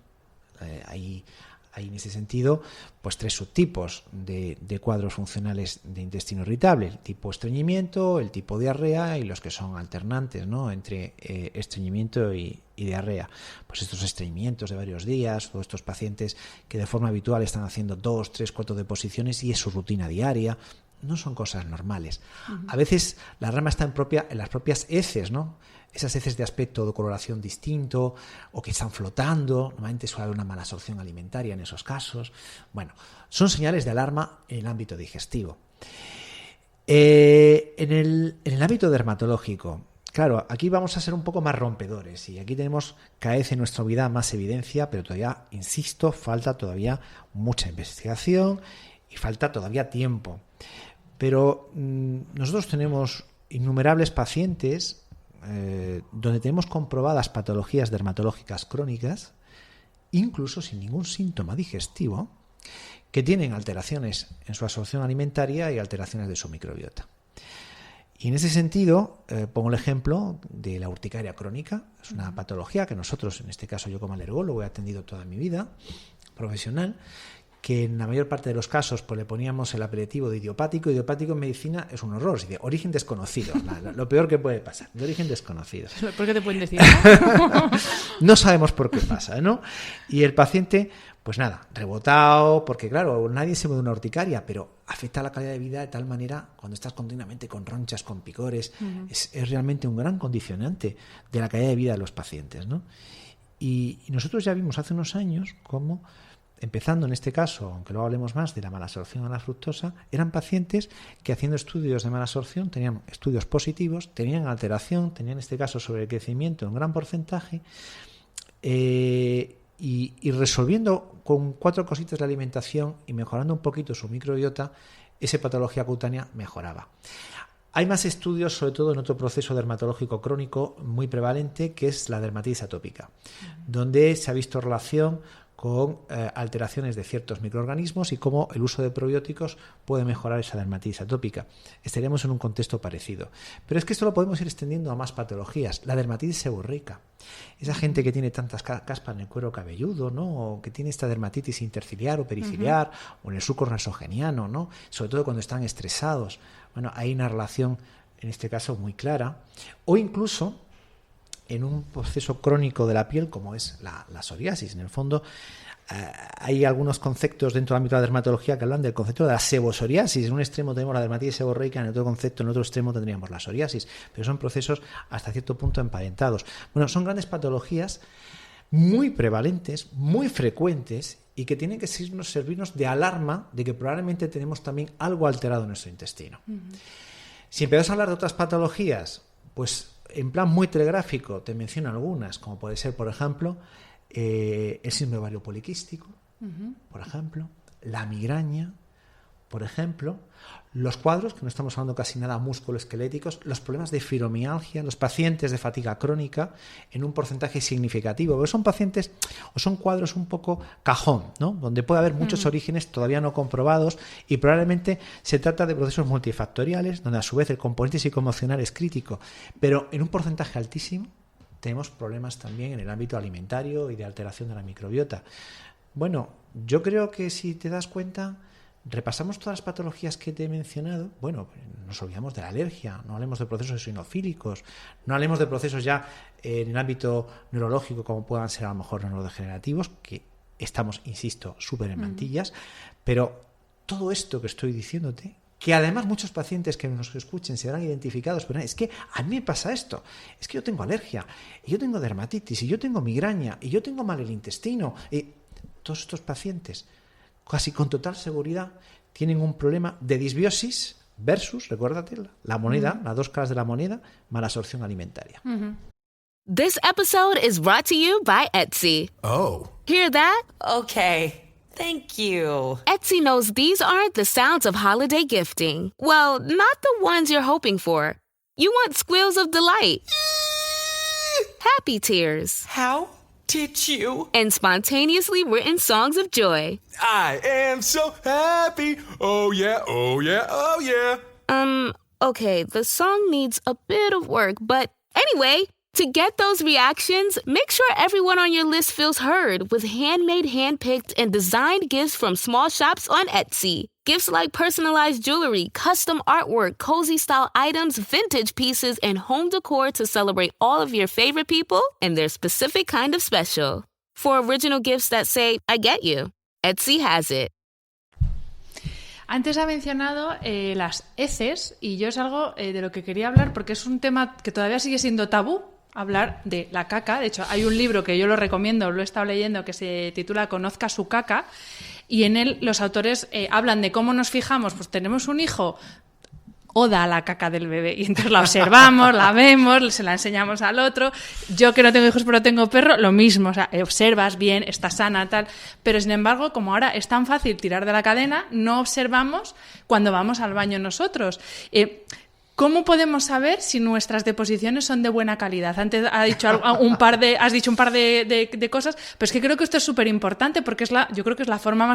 Hay en ese sentido pues 3 subtipos de cuadros funcionales de intestino irritable: el tipo estreñimiento, el tipo diarrea y los que son alternantes, ¿no?, entre estreñimiento y diarrea. Pues estos estreñimientos de varios días, o estos pacientes que de forma habitual están haciendo 2, 3, 4 deposiciones y es su rutina diaria, no son cosas normales. A veces la rama está en las propias heces, ¿no? Esas heces de aspecto de coloración distinto o que están flotando. Normalmente suele haber una mala absorción alimentaria en esos casos. Bueno, son señales de alarma en el ámbito digestivo. En el ámbito dermatológico, claro, aquí vamos a ser un poco más rompedores y aquí tenemos cada vez en nuestra vida más evidencia, pero todavía, insisto, falta todavía mucha investigación y falta todavía tiempo. Pero nosotros tenemos innumerables pacientes donde tenemos comprobadas patologías dermatológicas crónicas, incluso sin ningún síntoma digestivo, que tienen alteraciones en su absorción alimentaria y alteraciones de su microbiota. Y en ese sentido, pongo el ejemplo de la urticaria crónica. Es una patología que nosotros, en este caso yo como alergólogo, he atendido toda mi vida profesional, que en la mayor parte de los casos pues le poníamos el apelativo de idiopático. Idiopático en medicina es un horror, es de origen desconocido, lo peor que puede pasar, de origen desconocido. ¿Por qué te pueden decir? No sabemos por qué pasa, ¿no? Y el paciente, pues nada, rebotado, porque claro, nadie se mueve de una urticaria, pero afecta la calidad de vida de tal manera, cuando estás continuamente con ronchas, con picores, es realmente un gran condicionante de la calidad de vida de los pacientes, ¿no? Y nosotros ya vimos hace unos años cómo, empezando en este caso, aunque luego hablemos más de la malabsorción a la fructosa, eran pacientes que haciendo estudios de malabsorción tenían estudios positivos, tenían alteración, tenían en este caso sobrecrecimiento en un gran porcentaje, y resolviendo con 4 cositas la alimentación y mejorando un poquito su microbiota, esa patología cutánea mejoraba. Hay más estudios, sobre todo en otro proceso dermatológico crónico muy prevalente, que es la dermatitis atópica, donde se ha visto relación con alteraciones de ciertos microorganismos y cómo el uso de probióticos puede mejorar esa dermatitis atópica. Estaríamos en un contexto parecido. Pero es que esto lo podemos ir extendiendo a más patologías. La dermatitis seborreica. Esa gente que tiene tantas caspas en el cuero cabelludo, ¿no? O que tiene esta dermatitis interciliar o periciliar, o en el surco nasogeniano, ¿no? Sobre todo cuando están estresados. Bueno, hay una relación, en este caso, muy clara. O incluso en un proceso crónico de la piel como es la psoriasis. En el fondo hay algunos conceptos dentro del ámbito de la dermatología que hablan del concepto de la sebosoriasis. En un extremo tenemos la dermatitis seborreica, en otro concepto, en otro extremo tendríamos la psoriasis, pero son procesos hasta cierto punto emparentados. Bueno, son grandes patologías muy prevalentes, muy frecuentes y que tienen que servirnos de alarma de que probablemente tenemos también algo alterado en nuestro intestino. Si empezamos a hablar de otras patologías, pues en plan muy telegráfico te menciono algunas, como puede ser, por ejemplo, el síndrome ovario poliquístico, por ejemplo, la migraña, por ejemplo, los cuadros, que no estamos hablando casi nada musculoesqueléticos, los problemas de fibromialgia, los pacientes de fatiga crónica, en un porcentaje significativo, porque son pacientes o son cuadros un poco cajón, ¿no? Donde puede haber muchos orígenes todavía no comprobados y probablemente se trata de procesos multifactoriales, donde a su vez el componente psicoemocional es crítico, pero en un porcentaje altísimo tenemos problemas también en el ámbito alimentario y de alteración de la microbiota. Bueno, yo creo que si te das cuenta, repasamos todas las patologías que te he mencionado. Bueno, nos olvidamos de la alergia, no hablemos de procesos eosinofílicos, no hablemos de procesos ya en el ámbito neurológico como puedan ser a lo mejor neurodegenerativos, que estamos, insisto, súper en mantillas, pero todo esto que estoy diciéndote, que además muchos pacientes que nos escuchen se verán identificados, pero es que a mí me pasa esto, es que yo tengo alergia, y yo tengo dermatitis, y yo tengo migraña, y yo tengo mal el intestino, y todos estos pacientes casi con total seguridad tienen un problema de disbiosis versus, recuérdate, la moneda, las dos caras de la moneda, mala absorción alimentaria. This episode is brought to you by Etsy. Oh. Hear that? Okay. Thank you. Etsy knows these aren't the sounds of holiday gifting. Well, not the ones you're hoping for. You want squeals of delight. Happy tears. How did you? And spontaneously written songs of joy. I am so happy. Oh yeah, oh yeah, oh yeah. Okay, the song needs a bit of work, but anyway, to get those reactions, make sure everyone on your list feels heard with handmade, handpicked, and designed gifts from small shops on Etsy. Gifts like personalized jewelry, custom artwork, cozy style items, vintage pieces, and home decor to celebrate all of your favorite people and their specific kind of special. For original gifts that say, I get you, Etsy has it. Antes ha mencionado las heces y yo es algo de lo que quería hablar porque es un tema que todavía sigue siendo tabú. Hablar de la caca. De hecho, hay un libro que yo lo recomiendo, lo he estado leyendo, que se titula Conozca su caca, y en él los autores hablan de cómo nos fijamos, pues tenemos un hijo, oda a la caca del bebé, y entonces la observamos, la vemos, se la enseñamos al otro. Yo que no tengo hijos pero tengo perro, lo mismo, o sea, observas bien, está sana, tal, pero sin embargo, como ahora es tan fácil tirar de la cadena, no observamos cuando vamos al baño nosotros. ¿Cómo podemos saber si nuestras deposiciones son de buena calidad? Antes has dicho un par de cosas, pero es que creo que esto es súper importante porque yo creo que es la forma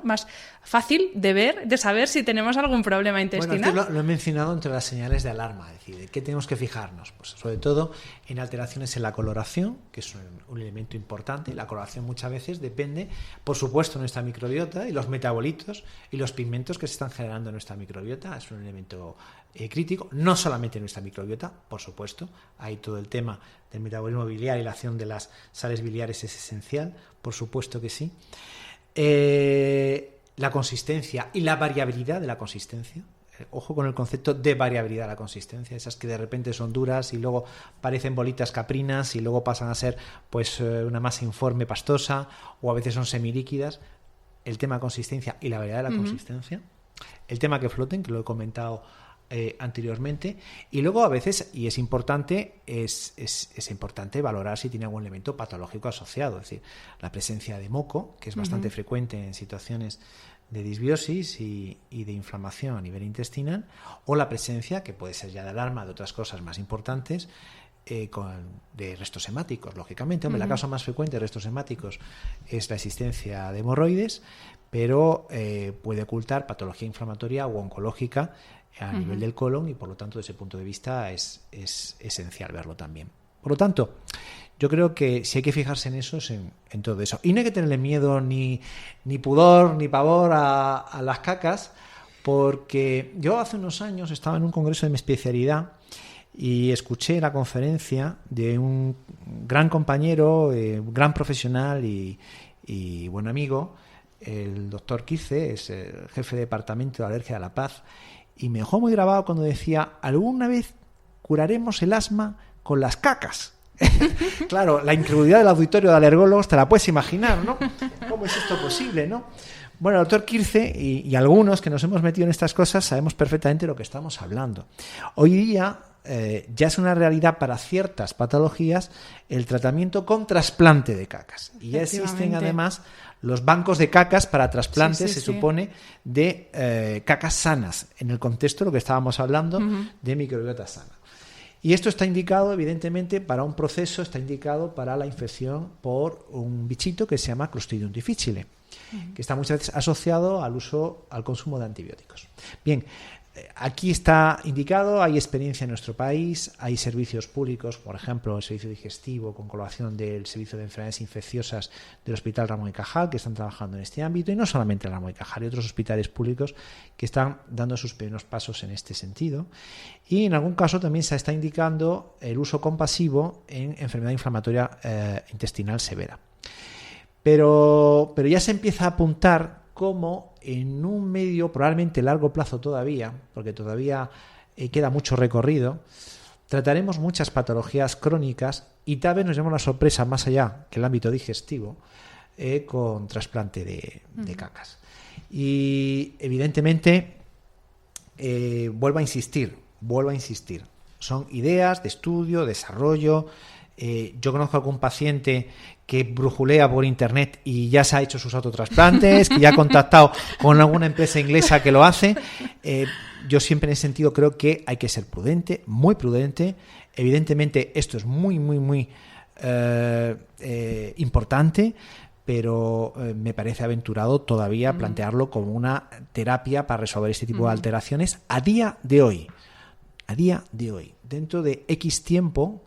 más fácil de ver, de saber si tenemos algún problema intestinal. Bueno, lo he mencionado entre las señales de alarma, es decir, ¿de qué tenemos que fijarnos? Pues sobre todo en alteraciones en la coloración, que es un elemento importante. La coloración muchas veces depende, por supuesto, de nuestra microbiota y los metabolitos y los pigmentos que se están generando en nuestra microbiota. Es un elemento crítico, no solamente en nuestra microbiota, por supuesto, hay todo el tema del metabolismo biliar y la acción de las sales biliares es esencial, por supuesto que sí. La consistencia y la variabilidad de la consistencia. Ojo con el concepto de variabilidad de la consistencia, esas que de repente son duras y luego parecen bolitas caprinas y luego pasan a ser pues una masa informe pastosa o a veces son semilíquidas. El tema de consistencia y la variedad de la consistencia. El tema que floten, que lo he comentado anteriormente, y luego a veces, y es importante, es importante valorar si tiene algún elemento patológico asociado, es decir, la presencia de moco, que es bastante frecuente en situaciones de disbiosis y de inflamación a nivel intestinal, o la presencia, que puede ser ya de alarma, de otras cosas más importantes, de restos hemáticos, lógicamente. Hombre, la causa más frecuente de restos hemáticos es la existencia de hemorroides, pero puede ocultar patología inflamatoria o oncológica a nivel del colon, y por lo tanto, desde ese punto de vista es esencial verlo también. Por lo tanto, yo creo que si hay que fijarse en eso, es en todo eso. Y no hay que tenerle miedo, ni pudor, ni pavor a las cacas, porque yo hace unos años estaba en un congreso de mi especialidad y escuché la conferencia de un gran compañero, gran profesional y buen amigo, el doctor Quirce, es el jefe de departamento de alergia de La Paz, y me dejó muy grabado cuando decía: alguna vez curaremos el asma con las cacas. Claro, la incredulidad del auditorio de alergólogos te la puedes imaginar, ¿no? ¿Cómo es esto posible, no? Bueno, el doctor Quirce y algunos que nos hemos metido en estas cosas sabemos perfectamente lo que estamos hablando. Hoy día ya es una realidad para ciertas patologías el tratamiento con trasplante de cacas. Y ya existen además los bancos de cacas para trasplantes, se supone, de cacas sanas, en el contexto de lo que estábamos hablando de microbiota sana. Y esto está indicado, evidentemente, para un proceso, está indicado para la infección por un bichito que se llama Clostridium difficile, que está muchas veces asociado al consumo de antibióticos. Bien, aquí está indicado, hay experiencia en nuestro país, hay servicios públicos, por ejemplo, el servicio digestivo con colaboración del servicio de enfermedades infecciosas del Hospital Ramón y Cajal, que están trabajando en este ámbito, y no solamente el Ramón y Cajal, hay otros hospitales públicos que están dando sus primeros pasos en este sentido. Y en algún caso también se está indicando el uso compasivo en enfermedad inflamatoria intestinal severa. Pero ya se empieza a apuntar como en un medio, probablemente largo plazo todavía, porque todavía queda mucho recorrido, trataremos muchas patologías crónicas y tal vez nos llevemos la sorpresa más allá que el ámbito digestivo con trasplante de cacas. Y evidentemente, vuelvo a insistir, son ideas de estudio, desarrollo. Yo conozco a algún paciente que brujulea por internet y ya se ha hecho sus autotrasplantes, que ya ha contactado con alguna empresa inglesa que lo hace. Yo siempre en ese sentido creo que hay que ser prudente, muy prudente. Evidentemente esto es muy importante, pero me parece aventurado todavía plantearlo como una terapia para resolver este tipo de alteraciones a día de hoy. Dentro de X tiempo,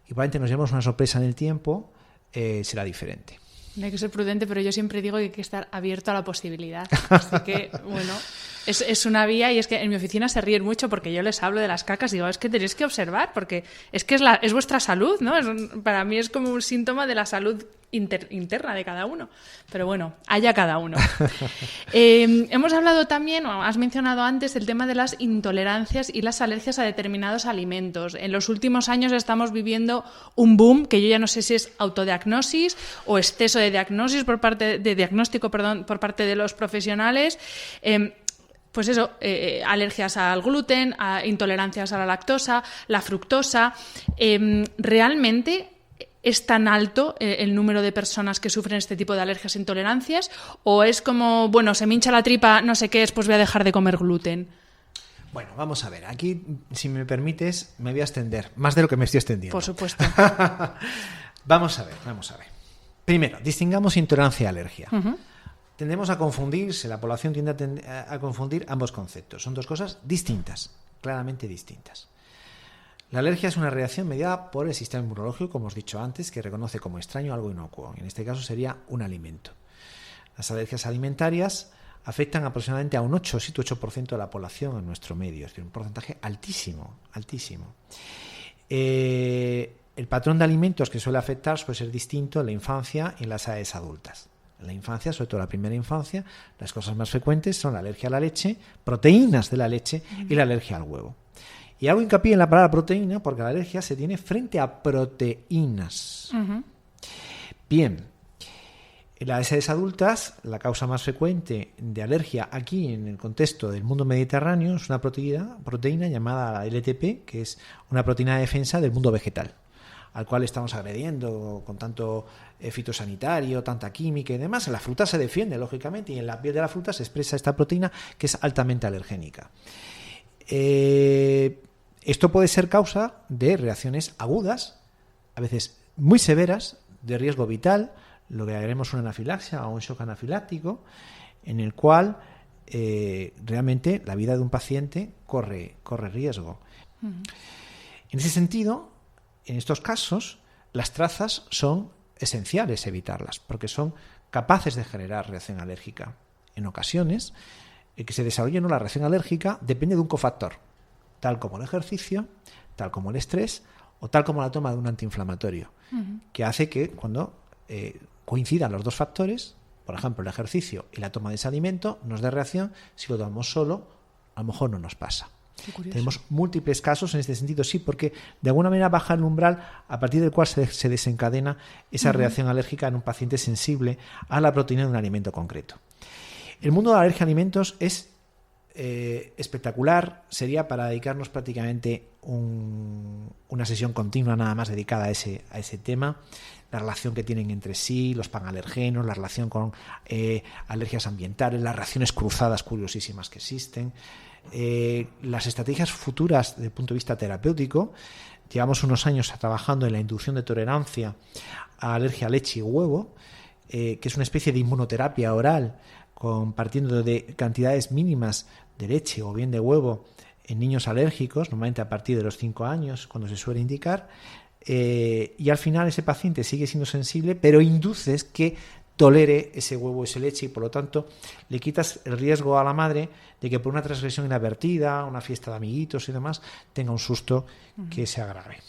y probablemente nos llevemos una sorpresa en el tiempo, será diferente. Hay que ser prudente, pero yo siempre digo que hay que estar abierto a la posibilidad. Así que, bueno, es una vía, y es que en mi oficina se ríen mucho porque yo les hablo de las cacas y digo, es que tenéis que observar, porque es que es vuestra salud, ¿no? Para mí es como un síntoma de la salud interna de cada uno. Pero bueno, allá cada uno. Hemos hablado también, o has mencionado antes, el tema de las intolerancias y las alergias a determinados alimentos. En los últimos años estamos viviendo un boom, que yo ya no sé si es autodiagnosis o exceso de diagnóstico por parte de los profesionales. Pues eso, alergias al gluten, intolerancias a la lactosa, la fructosa. ¿Realmente es tan alto el número de personas que sufren este tipo de alergias e intolerancias? ¿O es como, bueno, se me hincha la tripa, no sé qué es, pues voy a dejar de comer gluten? Bueno, vamos a ver. Aquí, si me permites, me voy a extender, más de lo que me estoy extendiendo. Por supuesto. Vamos a ver. Primero, distingamos intolerancia y alergia. Tendemos a confundirse, la población tiende a confundir ambos conceptos. Son dos cosas distintas, claramente distintas. La alergia es una reacción mediada por el sistema inmunológico, como os he dicho antes, que reconoce como extraño algo inocuo. En este caso sería un alimento. Las alergias alimentarias afectan aproximadamente a un 7-8% de la población en nuestro medio, es decir, un porcentaje altísimo. El patrón de alimentos que suele afectar puede ser distinto en la infancia y en las edades adultas. En la infancia, sobre todo la primera infancia, las cosas más frecuentes son la alergia a la leche, proteínas de la leche y la alergia al huevo. Y hago hincapié en la palabra proteína porque la alergia se tiene frente a proteínas. Bien, en las edades adultas, la causa más frecuente de alergia aquí en el contexto del mundo mediterráneo es una proteína llamada LTP, que es una proteína de defensa del mundo vegetal. al cual estamos agrediendo con tanto fitosanitario, tanta química y demás. En la fruta se defiende, lógicamente, y en la piel de la fruta se expresa esta proteína que es altamente alergénica. Esto puede ser causa de reacciones agudas, a veces muy severas, de riesgo vital, lo que haremos una anafilaxia o un shock anafiláctico, en el cual realmente la vida de un paciente corre riesgo. En ese sentido, en estos casos, las trazas son esenciales evitarlas, porque son capaces de generar reacción alérgica. En ocasiones, el que se desarrolle una reacción alérgica depende de un cofactor, tal como el ejercicio, tal como el estrés o tal como la toma de un antiinflamatorio, que hace que cuando coincidan los dos factores, por ejemplo el ejercicio y la toma de ese alimento, nos dé reacción. Si lo tomamos solo, a lo mejor no nos pasa. Tenemos múltiples casos en este sentido, sí, porque de alguna manera baja el umbral a partir del cual se desencadena esa reacción alérgica en un paciente sensible a la proteína de un alimento concreto. El mundo de la alergia a alimentos es espectacular. Sería para dedicarnos prácticamente una sesión continua nada más dedicada a ese tema. La relación que tienen entre sí, los panalergenos, la relación con alergias ambientales, las reacciones cruzadas curiosísimas que existen, las estrategias futuras desde el punto de vista terapéutico. Llevamos unos años trabajando en la inducción de tolerancia a alergia a leche y huevo, que es una especie de inmunoterapia oral, partiendo de cantidades mínimas de leche o bien de huevo en niños alérgicos, normalmente a partir de los 5 años, cuando se suele indicar, y al final ese paciente sigue siendo sensible, pero induces que tolere ese huevo, esa leche, y por lo tanto le quitas el riesgo a la madre de que por una transgresión inadvertida, una fiesta de amiguitos y demás, tenga un susto que se agrave.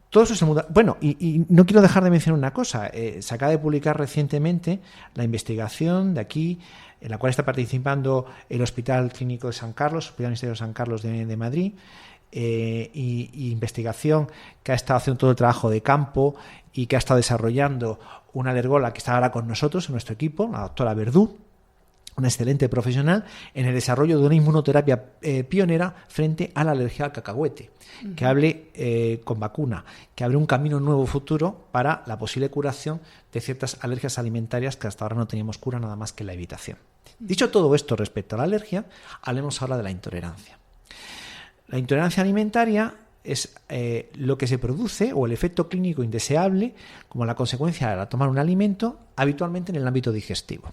Todo eso se muda. Bueno, y no quiero dejar de mencionar una cosa. Se acaba de publicar recientemente la investigación de aquí, en la cual está participando el Hospital Clínico de San Carlos, Hospital Ministerio de San Carlos de Madrid, y investigación que ha estado haciendo todo el trabajo de campo y que ha estado desarrollando una alergóloga que está ahora con nosotros en nuestro equipo, la doctora Verdú, una excelente profesional en el desarrollo de una inmunoterapia pionera frente a la alergia al cacahuete, que hable con vacuna, que abre un camino nuevo futuro para la posible curación de ciertas alergias alimentarias que hasta ahora no teníamos cura, nada más que la evitación. Dicho todo esto respecto a la alergia, hablemos ahora de la intolerancia. La intolerancia alimentaria es lo que se produce, o el efecto clínico indeseable, como la consecuencia de tomar un alimento, habitualmente en el ámbito digestivo.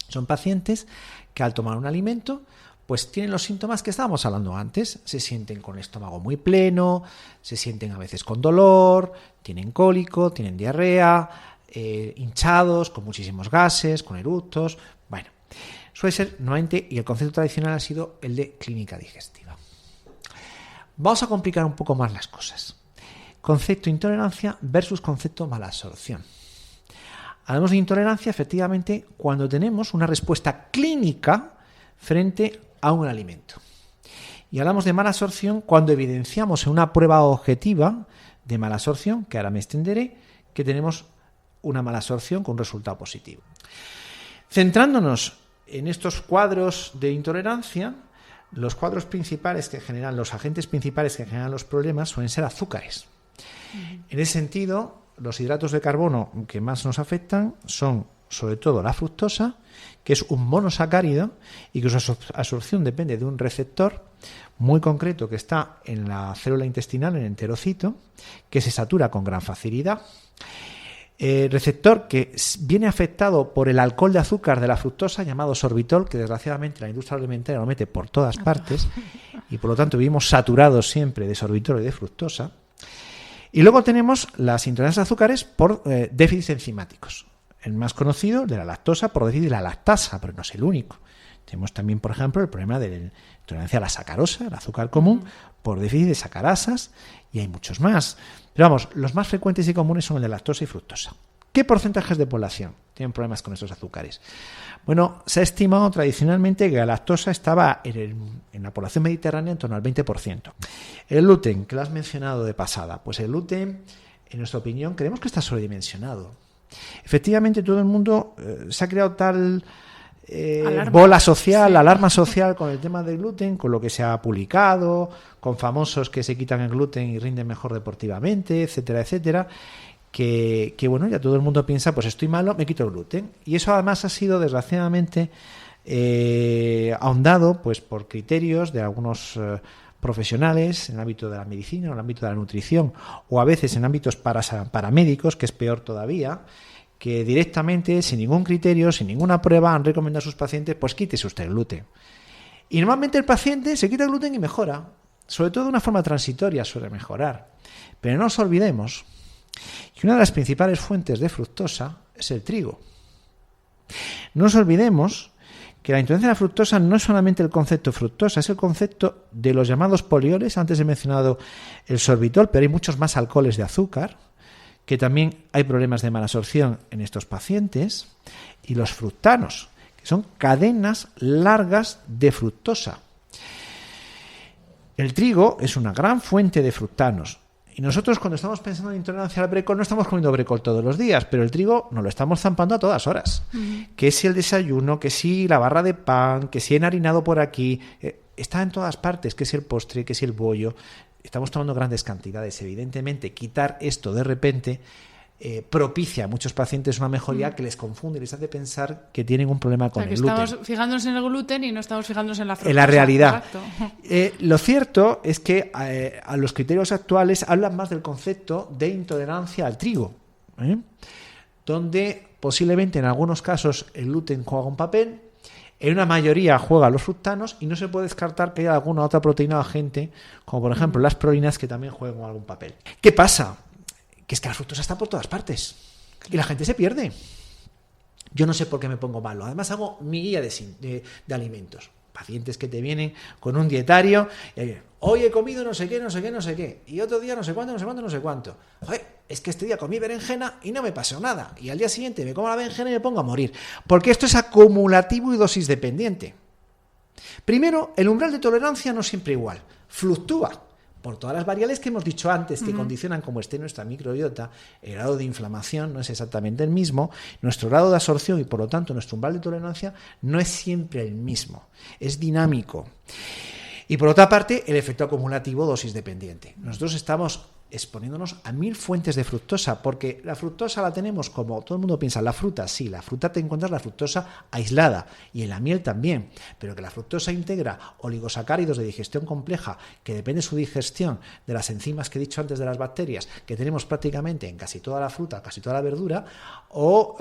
Son pacientes que al tomar un alimento pues tienen los síntomas que estábamos hablando antes. Se sienten con el estómago muy pleno, se sienten a veces con dolor, tienen cólico, tienen diarrea, hinchados, con muchísimos gases, con eructos. Bueno, suele ser normalmente, y el concepto tradicional ha sido el de clínica digestiva. Vamos a complicar un poco más las cosas. Concepto intolerancia versus concepto malabsorción. Hablamos de intolerancia, efectivamente, cuando tenemos una respuesta clínica frente a un alimento. Y hablamos de malabsorción cuando evidenciamos en una prueba objetiva de malabsorción, que ahora me extenderé, que tenemos una malabsorción con un resultado positivo. Centrándonos en estos cuadros de intolerancia, los cuadros principales que generan, los agentes principales que generan los problemas suelen ser azúcares. En ese sentido, los hidratos de carbono que más nos afectan son sobre todo la fructosa, que es un monosacárido y que su absorción depende de un receptor muy concreto que está en la célula intestinal, en el enterocito, que se satura con gran facilidad. Receptor que viene afectado por el alcohol de azúcar de la fructosa llamado sorbitol, que desgraciadamente la industria alimentaria lo mete por todas partes y por lo tanto vivimos saturados siempre de sorbitol y de fructosa. Y luego tenemos las intolerancias a azúcares por déficits enzimáticos. El más conocido, de la lactosa, por déficit de la lactasa, pero no es el único. Tenemos también, por ejemplo, el problema de la intolerancia a la sacarosa, el azúcar común, por déficit de sacarasas, y hay muchos más. Pero vamos, los más frecuentes y comunes son el de lactosa y fructosa. ¿Qué porcentajes de población tienen problemas con estos azúcares? Bueno, se ha estimado tradicionalmente que la lactosa estaba en la población mediterránea en torno al 20%. El gluten, que lo has mencionado de pasada, pues el gluten, en nuestra opinión, creemos que está sobredimensionado. Efectivamente, todo el mundo se ha creado tal bola social, alarma social con el tema del gluten, con lo que se ha publicado, con famosos que se quitan el gluten y rinden mejor deportivamente, etcétera, etcétera. Que bueno, ya todo el mundo piensa, pues estoy malo, me quito el gluten. Y eso además ha sido, desgraciadamente, ahondado pues por criterios de algunos profesionales en el ámbito de la medicina, en el ámbito de la nutrición, o a veces en ámbitos paramédicos, que es peor todavía, que directamente, sin ningún criterio, sin ninguna prueba, han recomendado a sus pacientes, pues quítese usted el gluten. Y normalmente el paciente se quita el gluten y mejora, sobre todo de una forma transitoria suele mejorar. Pero no nos olvidemos que una de las principales fuentes de fructosa es el trigo. No nos olvidemos que la intolerancia a la fructosa no es solamente el concepto fructosa, es el concepto de los llamados polioles. Antes he mencionado el sorbitol, pero hay muchos más alcoholes de azúcar, que también hay problemas de malabsorción en estos pacientes, y los fructanos, que son cadenas largas de fructosa. El trigo es una gran fuente de fructanos. Y nosotros cuando estamos pensando en intolerancia al brécol no estamos comiendo brécol todos los días, pero el trigo nos lo estamos zampando a todas horas. Que si el desayuno, que si la barra de pan, que si enharinado por aquí, está en todas partes, que si el postre, que si el bollo. Estamos tomando grandes cantidades. Evidentemente, quitar esto de repente propicia a muchos pacientes una mejoría que les confunde y les hace pensar que tienen un problema con el gluten. Estamos fijándonos en el gluten y no estamos fijándonos en la fructosa. En la realidad. Lo cierto es que a los criterios actuales hablan más del concepto de intolerancia al trigo, donde posiblemente en algunos casos el gluten juega un papel, en una mayoría juega los fructanos y no se puede descartar que haya alguna otra proteína o agente, como por ejemplo las prolinas, que también juegan algún papel. ¿Qué pasa? Que es que la fructosa está por todas partes y la gente se pierde. Yo no sé por qué me pongo malo. Además hago mi guía de alimentos. Pacientes que te vienen con un dietario, hoy he comido no sé qué, no sé qué, no sé qué, y otro día no sé cuánto, no sé cuánto, no sé cuánto. Joder, es que este día comí berenjena y no me pasó nada, y al día siguiente me como la berenjena y me pongo a morir, porque esto es acumulativo y dosis dependiente. Primero, el umbral de tolerancia no es siempre igual, fluctúa por todas las variables que hemos dicho antes, que condicionan cómo esté nuestra microbiota. El grado de inflamación no es exactamente el mismo, nuestro grado de absorción y por lo tanto nuestro umbral de tolerancia no es siempre el mismo, es dinámico. Y por otra parte, el efecto acumulativo dosis dependiente. Nosotros estamos exponiéndonos a 1000 fuentes de fructosa, porque la fructosa la tenemos, como todo el mundo piensa, la fruta, sí, la fruta te encuentras la fructosa aislada, y en la miel también, pero que la fructosa integra oligosacáridos de digestión compleja, que depende su digestión de las enzimas que he dicho antes de las bacterias, que tenemos prácticamente en casi toda la fruta, casi toda la verdura, o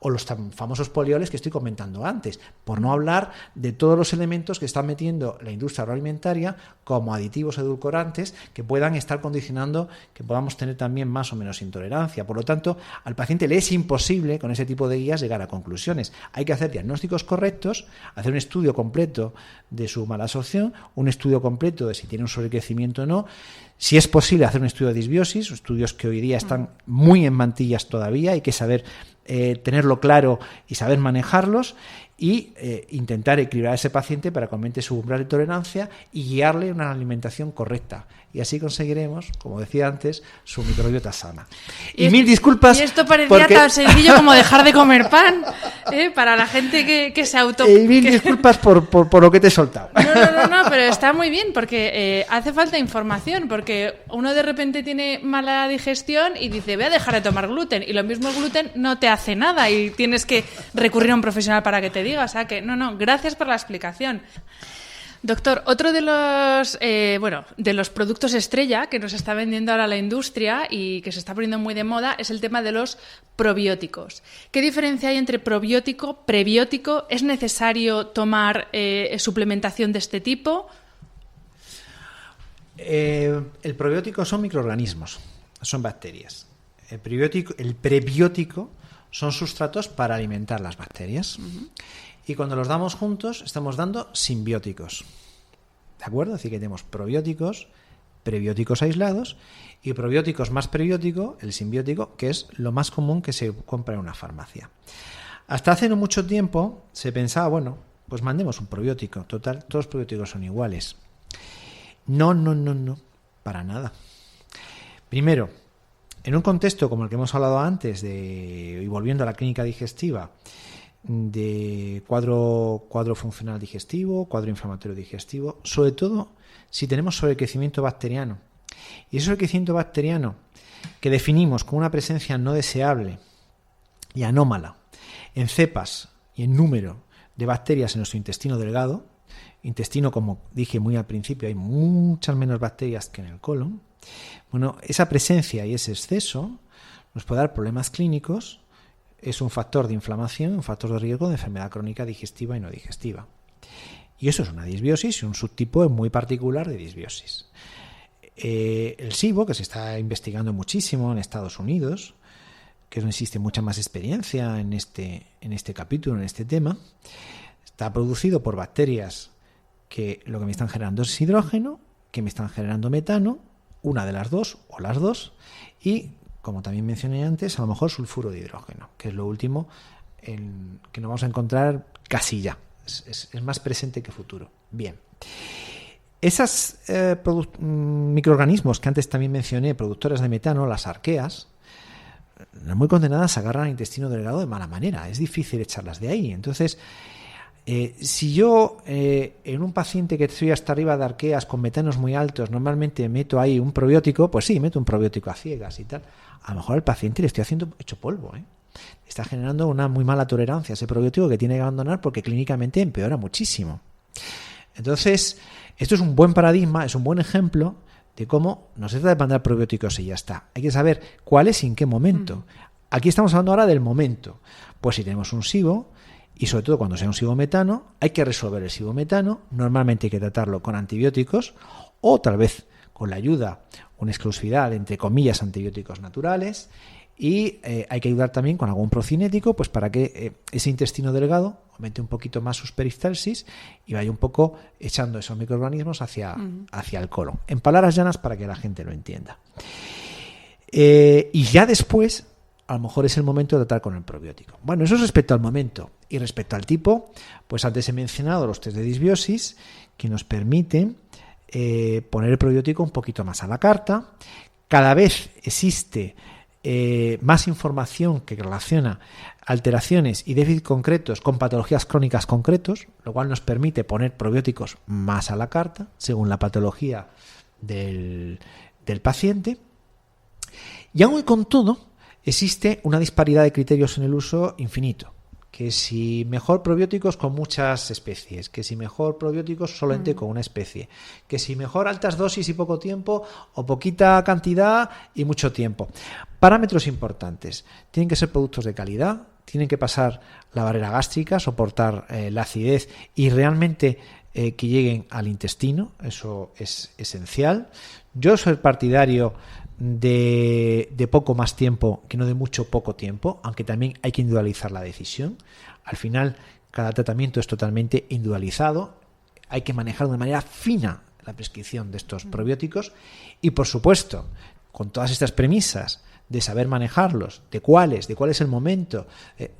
los tan famosos polioles que estoy comentando antes, por no hablar de todos los elementos que están metiendo la industria agroalimentaria como aditivos edulcorantes que puedan estar condicionando que podamos tener también más o menos intolerancia. Por lo tanto, al paciente le es imposible con ese tipo de guías llegar a conclusiones. Hay que hacer diagnósticos correctos, hacer un estudio completo de su malabsorción, un estudio completo de si tiene un sobrecrecimiento o no. Si es posible, hacer un estudio de disbiosis, estudios que hoy día están muy en mantillas todavía, hay que saber tenerlo claro y saber manejarlos, y intentar equilibrar a ese paciente para que aumente su umbral de tolerancia y guiarle una alimentación correcta. Y así conseguiremos, como decía antes, su microbiota sana. Y mil disculpas. Y esto parecía tan sencillo como dejar de comer pan, para la gente que se auto... Y mil disculpas por lo que te he soltado. No, pero está muy bien, porque hace falta información, porque uno de repente tiene mala digestión y dice, voy a dejar de tomar gluten, y lo mismo el gluten no te hace nada y tienes que recurrir a un profesional para que te diga. O sea que, gracias por la explicación. Doctor, otro de los productos estrella que nos está vendiendo ahora la industria y que se está poniendo muy de moda es el tema de los probióticos. ¿Qué diferencia hay entre probiótico, prebiótico? ¿Es necesario tomar suplementación de este tipo? El probiótico son microorganismos, son bacterias. El prebiótico son sustratos para alimentar las bacterias. Y cuando los damos juntos, estamos dando simbióticos. ¿De acuerdo? Es decir, que tenemos probióticos, prebióticos aislados y probióticos más prebiótico, el simbiótico, que es lo más común que se compra en una farmacia. Hasta hace no mucho tiempo se pensaba, pues mandemos un probiótico. Total, todos los probióticos son iguales. No, para nada. Primero, en un contexto como el que hemos hablado antes, y volviendo a la clínica digestiva, de cuadro funcional digestivo, cuadro inflamatorio digestivo, sobre todo si tenemos sobrecrecimiento bacteriano. Y ese sobrecrecimiento bacteriano que definimos como una presencia no deseable y anómala en cepas y en número de bacterias en nuestro intestino delgado, intestino, como dije muy al principio, hay muchas menos bacterias que en el colon. Bueno, esa presencia y ese exceso nos puede dar problemas clínicos. Es un factor de inflamación, un factor de riesgo de enfermedad crónica digestiva y no digestiva. Y eso es una disbiosis y un subtipo muy particular de disbiosis. El SIBO, que se está investigando muchísimo en Estados Unidos, que no existe mucha más experiencia en este capítulo, en este tema, está producido por bacterias que lo que me están generando es hidrógeno, que me están generando metano, una de las dos o las dos, y como también mencioné antes, a lo mejor sulfuro de hidrógeno, que es lo último que nos vamos a encontrar casi ya. Es más presente que futuro. Bien. Esos microorganismos que antes también mencioné, productores de metano, las arqueas, muy condenadas se agarran al intestino delgado de mala manera. Es difícil echarlas de ahí. Entonces, si yo en un paciente que estoy hasta arriba de arqueas con metanos muy altos, normalmente meto ahí un probiótico, pues sí, meto un probiótico a ciegas y tal. A lo mejor al paciente le estoy haciendo hecho polvo, está generando una muy mala tolerancia a ese probiótico que tiene que abandonar porque clínicamente empeora muchísimo. Entonces, esto es un buen paradigma, es un buen ejemplo de cómo no se trata de mandar probióticos y ya está. Hay que saber cuáles y en qué momento. Aquí estamos hablando ahora del momento. Pues si tenemos un SIBO, y sobre todo cuando sea un SIBO-metano, hay que resolver el SIBO-metano. Normalmente hay que tratarlo con antibióticos o tal vez con la ayuda, una exclusividad, entre comillas, antibióticos naturales. Y hay que ayudar también con algún procinético, pues para que ese intestino delgado aumente un poquito más sus peristalsis y vaya un poco echando esos microorganismos hacia el colon. En palabras llanas para que la gente lo entienda. Y ya después, a lo mejor es el momento de tratar con el probiótico. Bueno, eso es respecto al momento. Y respecto al tipo, pues antes he mencionado los test de disbiosis que nos permiten poner el probiótico un poquito más a la carta. Cada vez existe más información que relaciona alteraciones y déficits concretos con patologías crónicas concretos, lo cual nos permite poner probióticos más a la carta según la patología del paciente. Y aún con todo, existe una disparidad de criterios en el uso infinito. Que si mejor probióticos con muchas especies, que si mejor probióticos solamente con una especie, que si mejor altas dosis y poco tiempo o poquita cantidad y mucho tiempo. Parámetros importantes. Tienen que ser productos de calidad, tienen que pasar la barrera gástrica, soportar la acidez y realmente que lleguen al intestino. Eso es esencial. Yo soy partidario de poco más tiempo que no de mucho poco tiempo, aunque también hay que individualizar la decisión. Al final, cada tratamiento es totalmente individualizado. Hay que manejar de una manera fina la prescripción de estos probióticos y, por supuesto, con todas estas premisas de saber manejarlos, de cuál es el momento,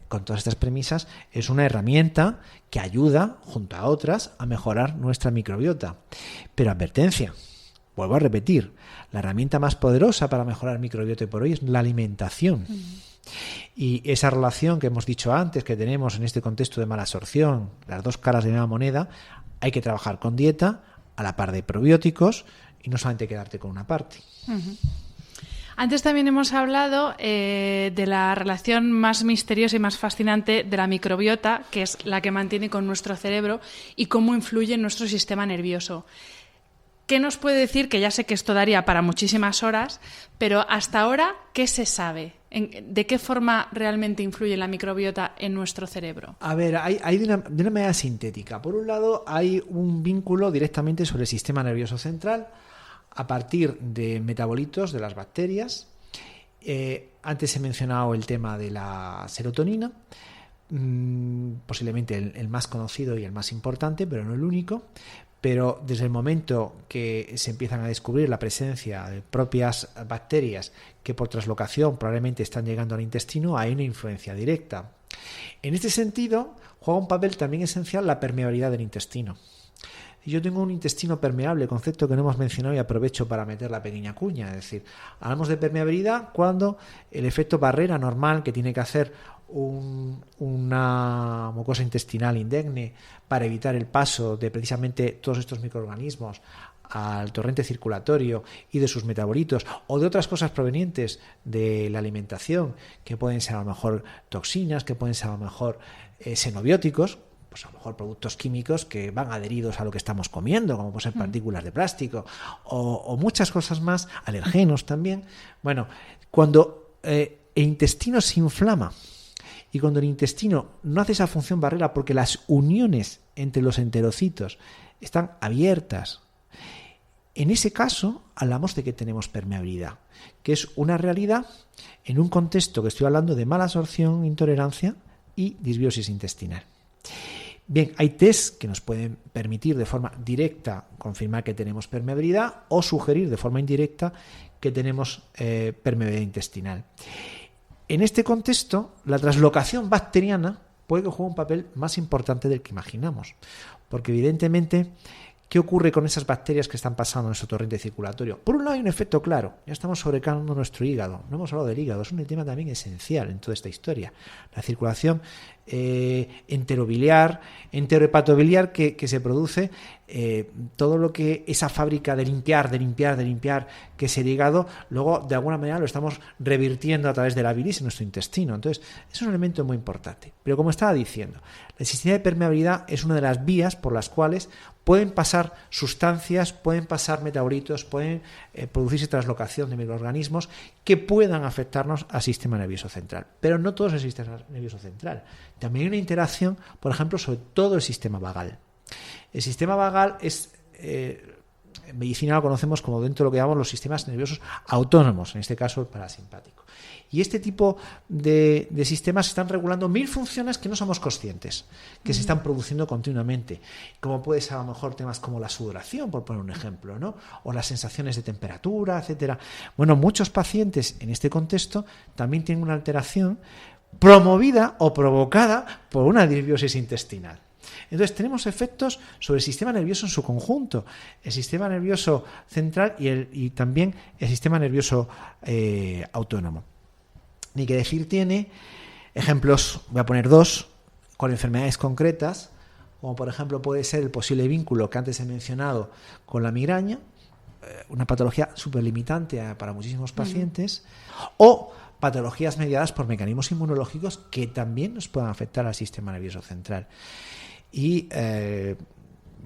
con todas estas premisas, es una herramienta que ayuda, junto a otras, a mejorar nuestra microbiota. Pero advertencia, vuelvo a repetir, la herramienta más poderosa para mejorar el microbiota por hoy es la alimentación. Y esa relación que hemos dicho antes, que tenemos en este contexto de mala absorción, las dos caras de una moneda, hay que trabajar con dieta, a la par de probióticos, y no solamente quedarte con una parte. Antes también hemos hablado de la relación más misteriosa y más fascinante de la microbiota, que es la que mantiene con nuestro cerebro y cómo influye en nuestro sistema nervioso. ¿Qué nos puede decir? Que ya sé que esto daría para muchísimas horas, pero hasta ahora, ¿qué se sabe? ¿De qué forma realmente influye la microbiota en nuestro cerebro? A ver, hay de una manera sintética. Por un lado, hay un vínculo directamente sobre el sistema nervioso central a partir de metabolitos de las bacterias. Antes he mencionado el tema de la serotonina, posiblemente el más conocido y el más importante, pero no el único. Pero desde el momento que se empiezan a descubrir la presencia de propias bacterias que por traslocación probablemente están llegando al intestino, hay una influencia directa. En este sentido, juega un papel también esencial la permeabilidad del intestino. Y yo tengo un intestino permeable, concepto que no hemos mencionado y aprovecho para meter la pequeña cuña. Es decir, hablamos de permeabilidad cuando el efecto barrera normal que tiene que hacer una mucosa intestinal indemne para evitar el paso de precisamente todos estos microorganismos al torrente circulatorio y de sus metabolitos o de otras cosas provenientes de la alimentación, que pueden ser a lo mejor toxinas, que pueden ser a lo mejor xenobióticos, pues a lo mejor productos químicos que van adheridos a lo que estamos comiendo, como pueden ser partículas de plástico o muchas cosas más, alergenos también. Bueno, cuando el intestino se inflama y cuando el intestino no hace esa función barrera porque las uniones entre los enterocitos están abiertas, en ese caso hablamos de que tenemos permeabilidad, que es una realidad en un contexto que estoy hablando de mala absorción, intolerancia y disbiosis intestinal. Bien, hay test que nos pueden permitir de forma directa confirmar que tenemos permeabilidad o sugerir de forma indirecta que tenemos permeabilidad intestinal. En este contexto, la translocación bacteriana puede que juegue un papel más importante del que imaginamos, porque evidentemente, ¿qué ocurre con esas bacterias que están pasando en nuestro torrente circulatorio? Por un lado hay un efecto claro, ya estamos sobrecargando nuestro hígado, no hemos hablado del hígado, es un tema también esencial en toda esta historia, la circulación enterobiliar, enterohepatobiliar que se produce, todo lo que esa fábrica de limpiar, que es el hígado, luego de alguna manera lo estamos revirtiendo a través de la bilis en nuestro intestino. Entonces, es un elemento muy importante. Pero como estaba diciendo, la existencia de permeabilidad es una de las vías por las cuales pueden pasar sustancias, pueden pasar metabolitos, pueden producirse translocación de microorganismos que puedan afectarnos al sistema nervioso central. Pero no todo es el sistema nervioso central. También hay una interacción, por ejemplo, sobre todo el sistema vagal. El sistema vagal es, en medicina lo conocemos como dentro de lo que llamamos los sistemas nerviosos autónomos, en este caso el parasimpático. Y este tipo de sistemas están regulando 1000 funciones que no somos conscientes, que se están produciendo continuamente, como puede ser a lo mejor temas como la sudoración, por poner un ejemplo, ¿no? O las sensaciones de temperatura, etcétera. Bueno, muchos pacientes en este contexto también tienen una alteración promovida o provocada por una disbiosis intestinal. Entonces tenemos efectos sobre el sistema nervioso en su conjunto, el sistema nervioso central y también el sistema nervioso autónomo. Ni que decir tiene ejemplos, voy a poner 2, con enfermedades concretas, como por ejemplo puede ser el posible vínculo que antes he mencionado con la migraña, una patología superlimitante para muchísimos pacientes, o patologías mediadas por mecanismos inmunológicos que también nos puedan afectar al sistema nervioso central. Y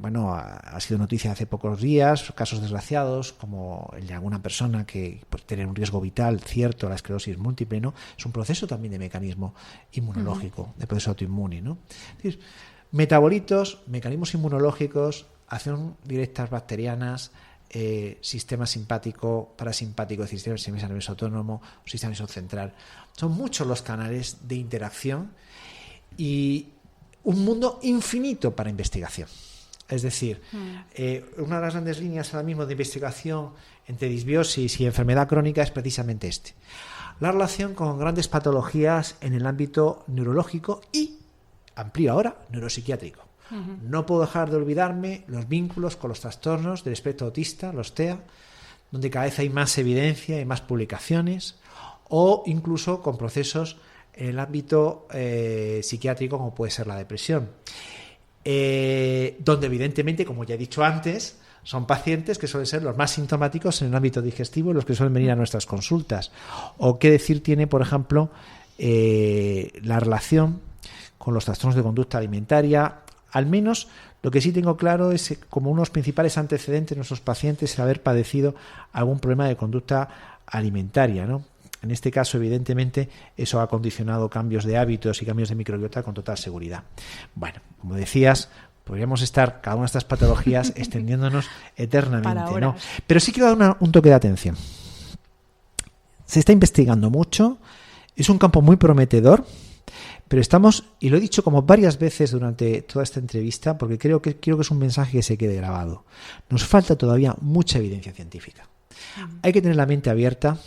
bueno, ha sido noticia hace pocos días casos desgraciados como el de alguna persona que puede tener un riesgo vital cierto, la esclerosis múltiple, ¿no? Es un proceso también de mecanismo inmunológico, de proceso autoinmune, ¿no? Es decir, metabolitos, mecanismos inmunológicos, acción directas bacterianas, sistema simpático, parasimpático, es decir, sistema nervioso autónomo, sistema nervioso central. Son muchos los canales de interacción y un mundo infinito para investigación. Es decir, una de las grandes líneas ahora mismo de investigación entre disbiosis y enfermedad crónica es precisamente la relación con grandes patologías en el ámbito neurológico y, amplío ahora, neuropsiquiátrico. No puedo dejar de olvidarme los vínculos con los trastornos del espectro autista, los TEA, donde cada vez hay más evidencia y más publicaciones, o incluso con procesos en el ámbito psiquiátrico como puede ser la depresión. Donde evidentemente, como ya he dicho antes, son pacientes que suelen ser los más sintomáticos en el ámbito digestivo y los que suelen venir a nuestras consultas. O qué decir tiene, por ejemplo, la relación con los trastornos de conducta alimentaria. Al menos lo que sí tengo claro es como unos principales antecedentes de nuestros pacientes el haber padecido algún problema de conducta alimentaria, ¿no? En este caso, evidentemente, eso ha condicionado cambios de hábitos y cambios de microbiota con total seguridad. Bueno, como decías, podríamos estar cada una de estas patologías extendiéndonos eternamente, ¿no? Pero sí quiero dar un toque de atención. Se está investigando mucho, es un campo muy prometedor, pero estamos, y lo he dicho como varias veces durante toda esta entrevista, porque quiero que es un mensaje que se quede grabado. Nos falta todavía mucha evidencia científica. Hay que tener la mente abierta.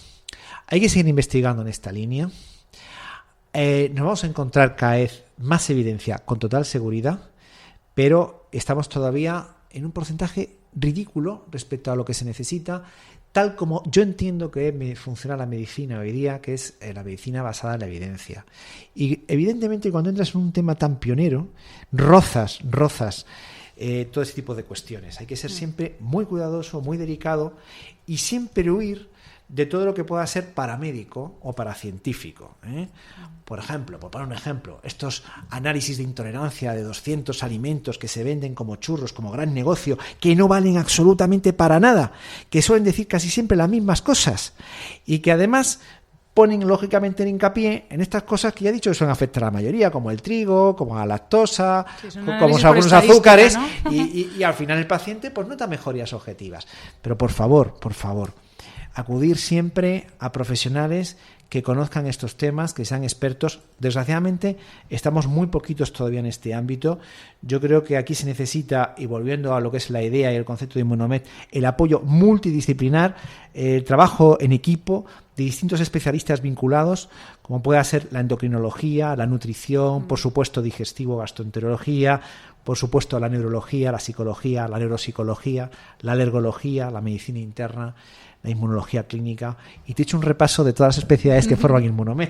Hay que seguir investigando en esta línea. Nos vamos a encontrar cada vez más evidencia con total seguridad, pero estamos todavía en un porcentaje ridículo respecto a lo que se necesita, tal como yo entiendo que funciona la medicina hoy día, que es la medicina basada en la evidencia. Y evidentemente cuando entras en un tema tan pionero, rozas todo ese tipo de cuestiones. Hay que ser siempre muy cuidadoso, muy delicado y siempre huir de todo lo que pueda ser paramédico o paracientífico. Por ejemplo, por poner un ejemplo, estos análisis de intolerancia de 200 alimentos que se venden como churros, como gran negocio, que no valen absolutamente para nada, que suelen decir casi siempre las mismas cosas y que además ponen lógicamente el hincapié en estas cosas que ya he dicho que suelen afectar a la mayoría, como el trigo, como la lactosa, como algunos azúcares, ¿no? y al final el paciente pues nota mejorías objetivas. Pero por favor, acudir siempre a profesionales que conozcan estos temas, que sean expertos. Desgraciadamente estamos muy poquitos todavía en este ámbito. Yo creo que aquí se necesita, y volviendo a lo que es la idea y el concepto de Inmunomed, el apoyo multidisciplinar, el trabajo en equipo de distintos especialistas vinculados, como pueda ser la endocrinología, la nutrición, por supuesto digestivo, gastroenterología, por supuesto la neurología, la psicología, la neuropsicología, la alergología, la medicina interna, la inmunología clínica, y te he hecho un repaso de todas las especialidades que forman Inmunomed.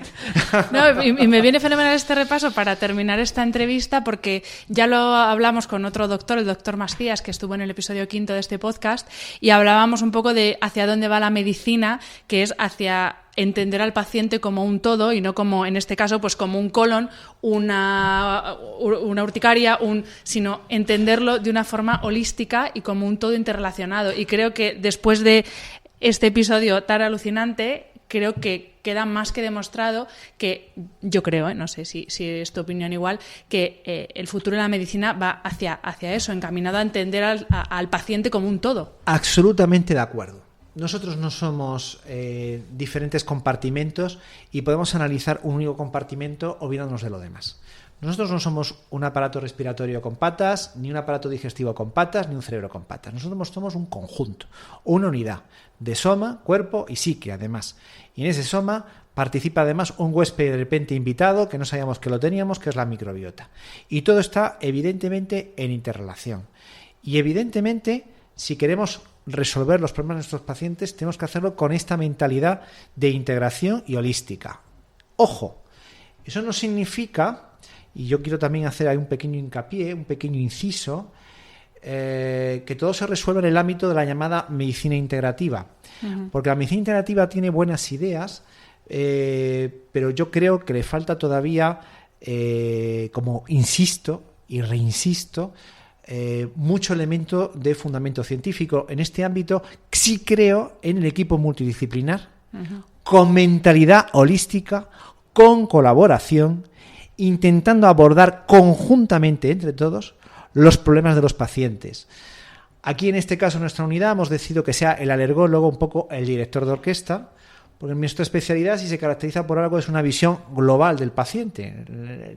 No, y me viene fenomenal este repaso para terminar esta entrevista, porque ya lo hablamos con otro doctor, el doctor Macías, que estuvo en el episodio 5 de este podcast, y hablábamos un poco de hacia dónde va la medicina, que es hacia entender al paciente como un todo y no como, en este caso, pues como un colon, una urticaria, sino entenderlo de una forma holística y como un todo interrelacionado. Y creo que después de este episodio tan alucinante, creo que queda más que demostrado que, yo creo, no sé si es tu opinión igual, que el futuro de la medicina va hacia eso, encaminado a entender al paciente como un todo. Absolutamente de acuerdo. Nosotros no somos diferentes compartimentos y podemos analizar un único compartimento olvidándonos de lo demás. Nosotros no somos un aparato respiratorio con patas, ni un aparato digestivo con patas, ni un cerebro con patas. Nosotros somos un conjunto, una unidad de soma, cuerpo y psique, además. Y en ese soma participa además un huésped de repente invitado que no sabíamos que lo teníamos, que es la microbiota. Y todo está evidentemente en interrelación. Y evidentemente, si queremos resolver los problemas de nuestros pacientes, tenemos que hacerlo con esta mentalidad de integración y holística. Ojo, eso no significa, y yo quiero también hacer ahí un pequeño hincapié, un pequeño inciso, que todo se resuelve en el ámbito de la llamada medicina integrativa. Porque la medicina integrativa tiene buenas ideas, pero yo creo que le falta todavía, como insisto y reinsisto, mucho elemento de fundamento científico. En este ámbito sí creo en el equipo multidisciplinar, con mentalidad holística, con colaboración, intentando abordar conjuntamente entre todos los problemas de los pacientes. Aquí, en este caso, en nuestra unidad hemos decidido que sea el alergólogo un poco el director de orquesta, porque nuestra especialidad sí se caracteriza por algo, es una visión global del paciente.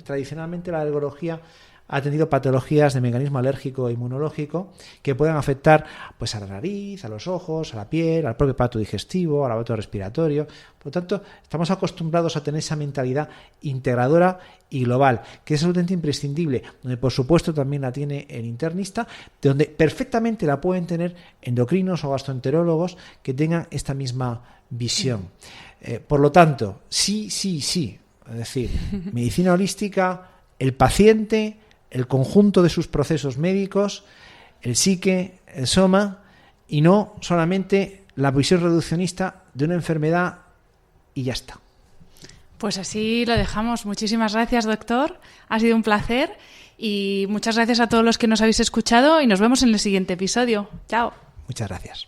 Tradicionalmente la alergología ha tenido patologías de mecanismo alérgico e inmunológico que pueden afectar pues a la nariz, a los ojos, a la piel, al propio aparato digestivo, al aparato respiratorio. Por lo tanto, estamos acostumbrados a tener esa mentalidad integradora y global, que es absolutamente imprescindible, donde por supuesto también la tiene el internista, donde perfectamente la pueden tener endocrinos o gastroenterólogos que tengan esta misma visión. Por lo tanto, sí. Es decir, medicina holística, el paciente, el conjunto de sus procesos médicos, el psique, el soma, y no solamente la visión reduccionista de una enfermedad y ya está. Pues así lo dejamos. Muchísimas gracias, doctor. Ha sido un placer y muchas gracias a todos los que nos habéis escuchado y nos vemos en el siguiente episodio. Chao. Muchas gracias.